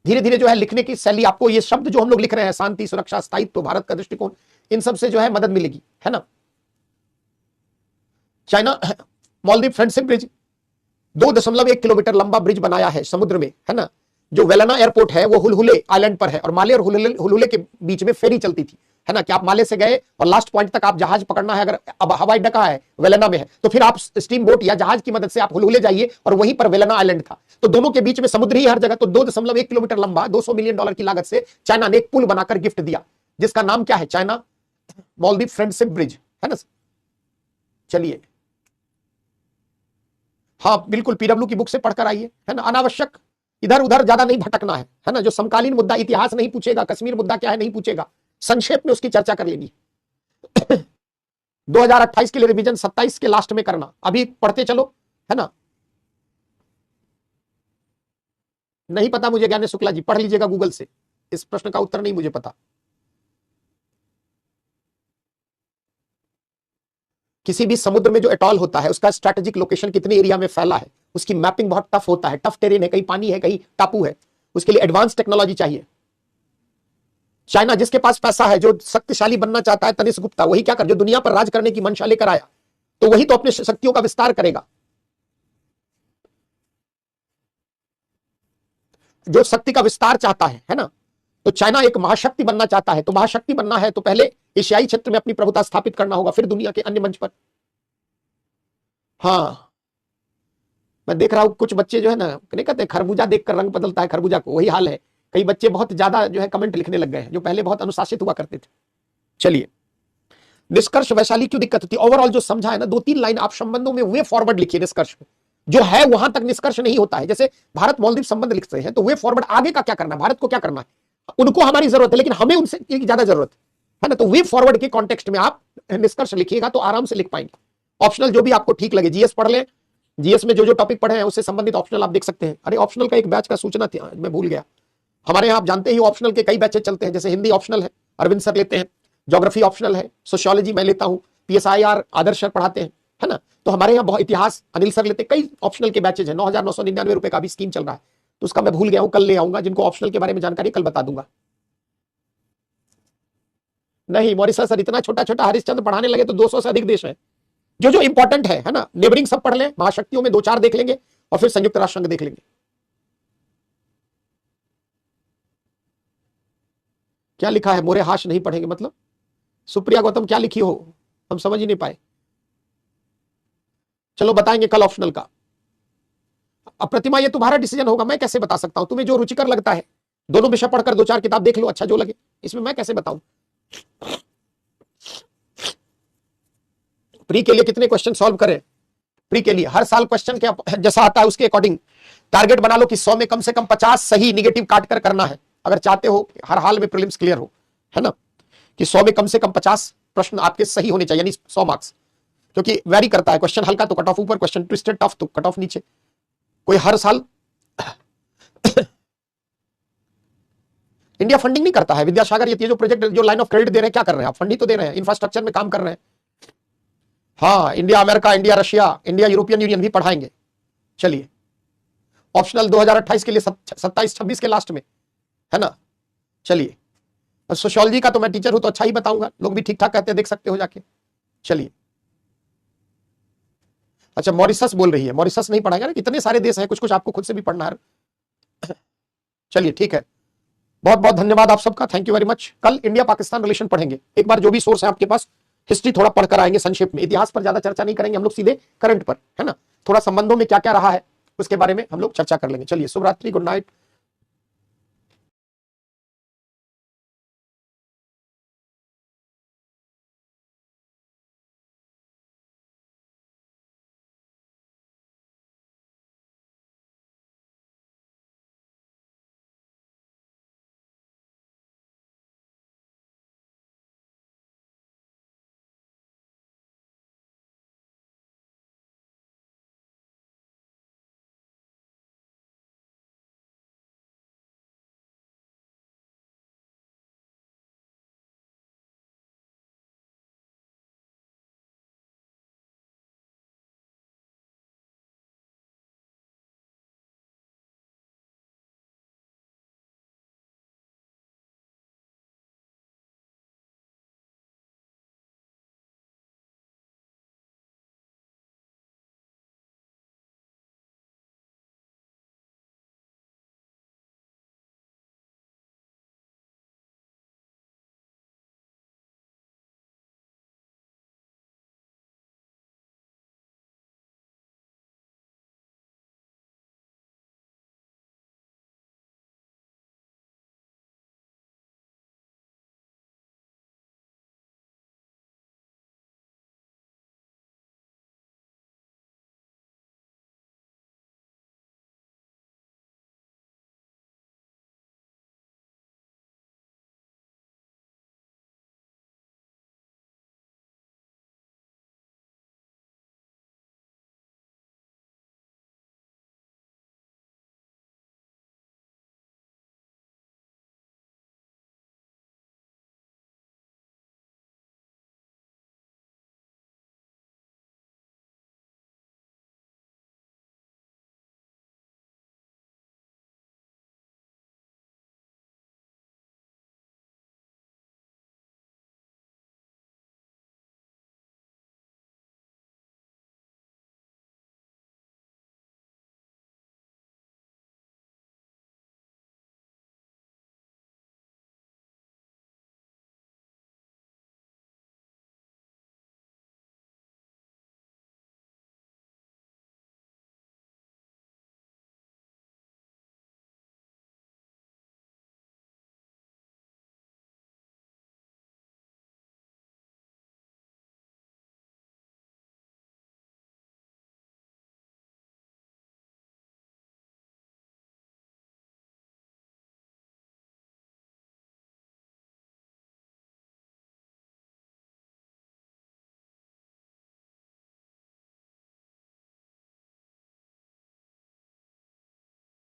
धीरे धीरे जो है लिखने की शैली, आपको ये शब्द जो हम लोग लिख रहे हैं, शांति सुरक्षा स्थायित्व भारत का दृष्टिकोण, इन सब से जो है मदद मिलेगी, है ना। China Maldives friendship bridge 2.1 kilometre लंबा ब्रिज बनाया है समुद्र में, है ना। जो वेलाना एयरपोर्ट है वो हुलहुले आइलैंड पर है, और माले और हुलहुले के बीच में फेरी चलती थी, है ना। कि आप माले से गए और लास्ट पॉइंट तक आप जहाज पकड़ना है, अगर अब हवाई अड्डा कहाँ है, वेलाना में है, तो फिर आप स्टीम बोट या जहाज की मदद से आप हुलहुले जाइए, और वहीं पर वेलाना आइलैंड था। तो दोनों के बीच में समुद्र ही हर जगह। तो 2.1 किलोमीटर लंबा $200 मिलियन की लागत से चाइना ने एक पुल बनाकर गिफ्ट दिया, जिसका नाम क्या है? चाइना मालदीव फ्रेंडशिप ब्रिज, है ना। चलिए, हाँ बिल्कुल, पीडब्ल्यू की बुक से पढ़कर आइए, है ना। अनावश्यक इधर उधर ज्यादा नहीं भटकना है ना। जो समकालीन मुद्दा, इतिहास नहीं पूछेगा, कश्मीर मुद्दा क्या है नहीं पूछेगा, संक्षेप में उसकी चर्चा कर लेनी। 2028 के लिए रिवीजन 27 के लास्ट में करना, अभी पढ़ते चलो, है ना। नहीं पता मुझे ज्ञानेश शुक्ला जी, पढ़ लीजिएगा गूगल से, इस प्रश्न का उत्तर नहीं मुझे पता। किसी भी समुद्र में जो एटॉल होता है उसका स्ट्रेटेजिक लोकेशन कितने एरिया में फैला है, उसकी मैपिंग बहुत टफ होता है। टफ टेरेन है, कहीं पानी है, कहीं टापू है, उसके लिए एडवांस टेक्नोलॉजी चाहिए। चाइना जिसके पास पैसा है, जो शक्तिशाली बनना चाहता है, तनिष्क गुप्ता, वही क्या कर, जो दुनिया पर राज करने की मंशा लेकर आया, तो वही तो अपने शक्तियों का विस्तार करेगा। जो शक्ति का विस्तार चाहता है ना, तो चाइना एक महाशक्ति बनना चाहता है। तो महाशक्ति बनना है तो पहले एशियाई क्षेत्र में अपनी प्रभुता स्थापित करना होगा, फिर दुनिया के अन्य मंच पर। हाँ, मैं देख रहा हूं कुछ बच्चे जो है ना, नहीं कहते खरबूजा देखकर रंग बदलता है खरबूजा को, वही हाल है। कई बच्चे बहुत ज्यादा जो है कमेंट लिखने लग गए हैं, जो पहले बहुत अनुशासित हुआ करते थे। चलिए, निष्कर्ष वैशाली क्यों दिक्कत होती है, ओवरऑल जो समझा है ना, 2-3 लाइन आप संबंधों में वे फॉरवर्ड लिखिए। निष्कर्ष में जो है वहां तक निष्कर्ष नहीं होता है। जैसे भारत मालदीव संबंध लिखते हैं, तो वे फॉरवर्ड आगे का क्या करना है, भारत को क्या करना है, उनको हमारी जरूरत है, लेकिन हमें उनसे ज्यादा जरूरत है ना। तो वे फॉरवर्ड के कॉन्टेक्स्ट में आप निष्कर्ष लिखिएगा तो आराम से लिख पाएंगे। ऑप्शनल जो भी आपको ठीक लगे, जीएस पढ़ लें, जीएस में जो जो टॉपिक पढ़े हैं उससे संबंधित ऑप्शनल आप देख सकते हैं। अरे ऑप्शनल का एक बैच का सूचना थी, मैं भूल गया। हमारे यहाँ आप जानते ही ऑप्शनल के कई बैचेज चलते हैं। जैसे हिंदी ऑप्शनल है, अरविंद सर लेते हैं। ज्योग्राफी ऑप्शनल है, सोशियोलॉजी मैं लेता हूं, पीएसआईआर आदर्श सर पढ़ाते हैं, है ना। तो हमारे यहाँ बहुत, इतिहास अनिल सर लेते हैं। कई ऑप्शनल के बैचेज है। 9,999 रुपए का भी स्कीम चल रहा है, तो उसका मैं भूल गया हूं, कल ले आऊंगा। जिनको ऑप्शनल के बारे में जानकारी कल बता दूंगा। नहीं मॉरिशस सर इतना छोटा छोटा हरिश्चंद्र पढ़ाने लगे तो 200 से अधिक देश है। जो जो इंपॉर्टेंट है ना, नेबरिंग सब पढ़ लें, महाशक्तियों में 2-4 देख लेंगे और फिर संयुक्त राष्ट्र संघ देख लेंगे। क्या लिखा है, मोरे हाश नहीं पढ़ेंगे मतलब? सुप्रिया गौतम क्या लिखी हो, हम समझ ही नहीं पाए। चलो बताएंगे कल ऑप्शनल का। अब प्रतिमा ये तुम्हारा डिसीजन होगा, मैं कैसे बता सकता हूं? तुम्हें जो रुचिकर लगता है, दोनों विषय पढ़कर 2-4 किताब देख लो, अच्छा जो लगे। इसमें मैं कैसे बताऊं? प्री के लिए कितने क्वेश्चन सॉल्व करें? प्री के लिए हर साल क्वेश्चन के जैसा आता है उसके अकॉर्डिंग टारगेट बना लो कि 100 में कम से कम 50 सही निगेटिव काट कर करना है, अगर चाहते हो हर हाल में प्रीलिम्स क्लियर हो, है ना। कि 100 में कम से कम 50 प्रश्न आपके सही होने चाहिए, यानी 100 मार्क्स। क्योंकि वेरी करता है, क्वेश्चन हल्का तो कट ऑफ ऊपर, क्वेश्चन ट्विस्टेड टफ तो कट ऑफ नीचे। कोई हर साल इंडिया फंडिंग नहीं करता है। विद्यासागर ये जो प्रोजेक्ट, जो लाइन ऑफ क्रेडिट दे रहे हैं, क्या कर रहे हैं आप? फंडिंग तो दे रहे हैं, इंफ्रास्ट्रक्चर में काम कर रहे हैं। हाँ, India America, India Russia, India European union भी पढ़ाएंगे। चलिए, ऑप्शनल 2028 के लिए 27-26 के लास्ट में, है ना। चलिए, सोशियोलॉजी का तो मैं टीचर हूं तो अच्छा ही बताऊंगा, लोग भी ठीक ठाक कहते हैं, देख सकते हो जाके। चलिए, अच्छा मॉरिशस बोल रही है, मॉरिशस नहीं पढ़ाएगा ना, इतने सारे देश हैं, कुछ कुछ आपको खुद से भी पढ़ना है। चलिए ठीक है, बहुत बहुत धन्यवाद आप सबका, थैंक यू वेरी मच। कल इंडिया पाकिस्तान रिलेशन पढ़ेंगे, एक बार जो भी सोर्स है आपके पास, हिस्ट्री थोड़ा पढ़कर आएंगे संक्षेप में, इतिहास पर ज्यादा चर्चा नहीं करेंगे हम लोग, सीधे करंट पर, है ना। थोड़ा संबंधों में क्या क्या रहा है उसके बारे में हम लोग चर्चा कर लेंगे। चलिए, शुभ रात्रि, गुड नाइट,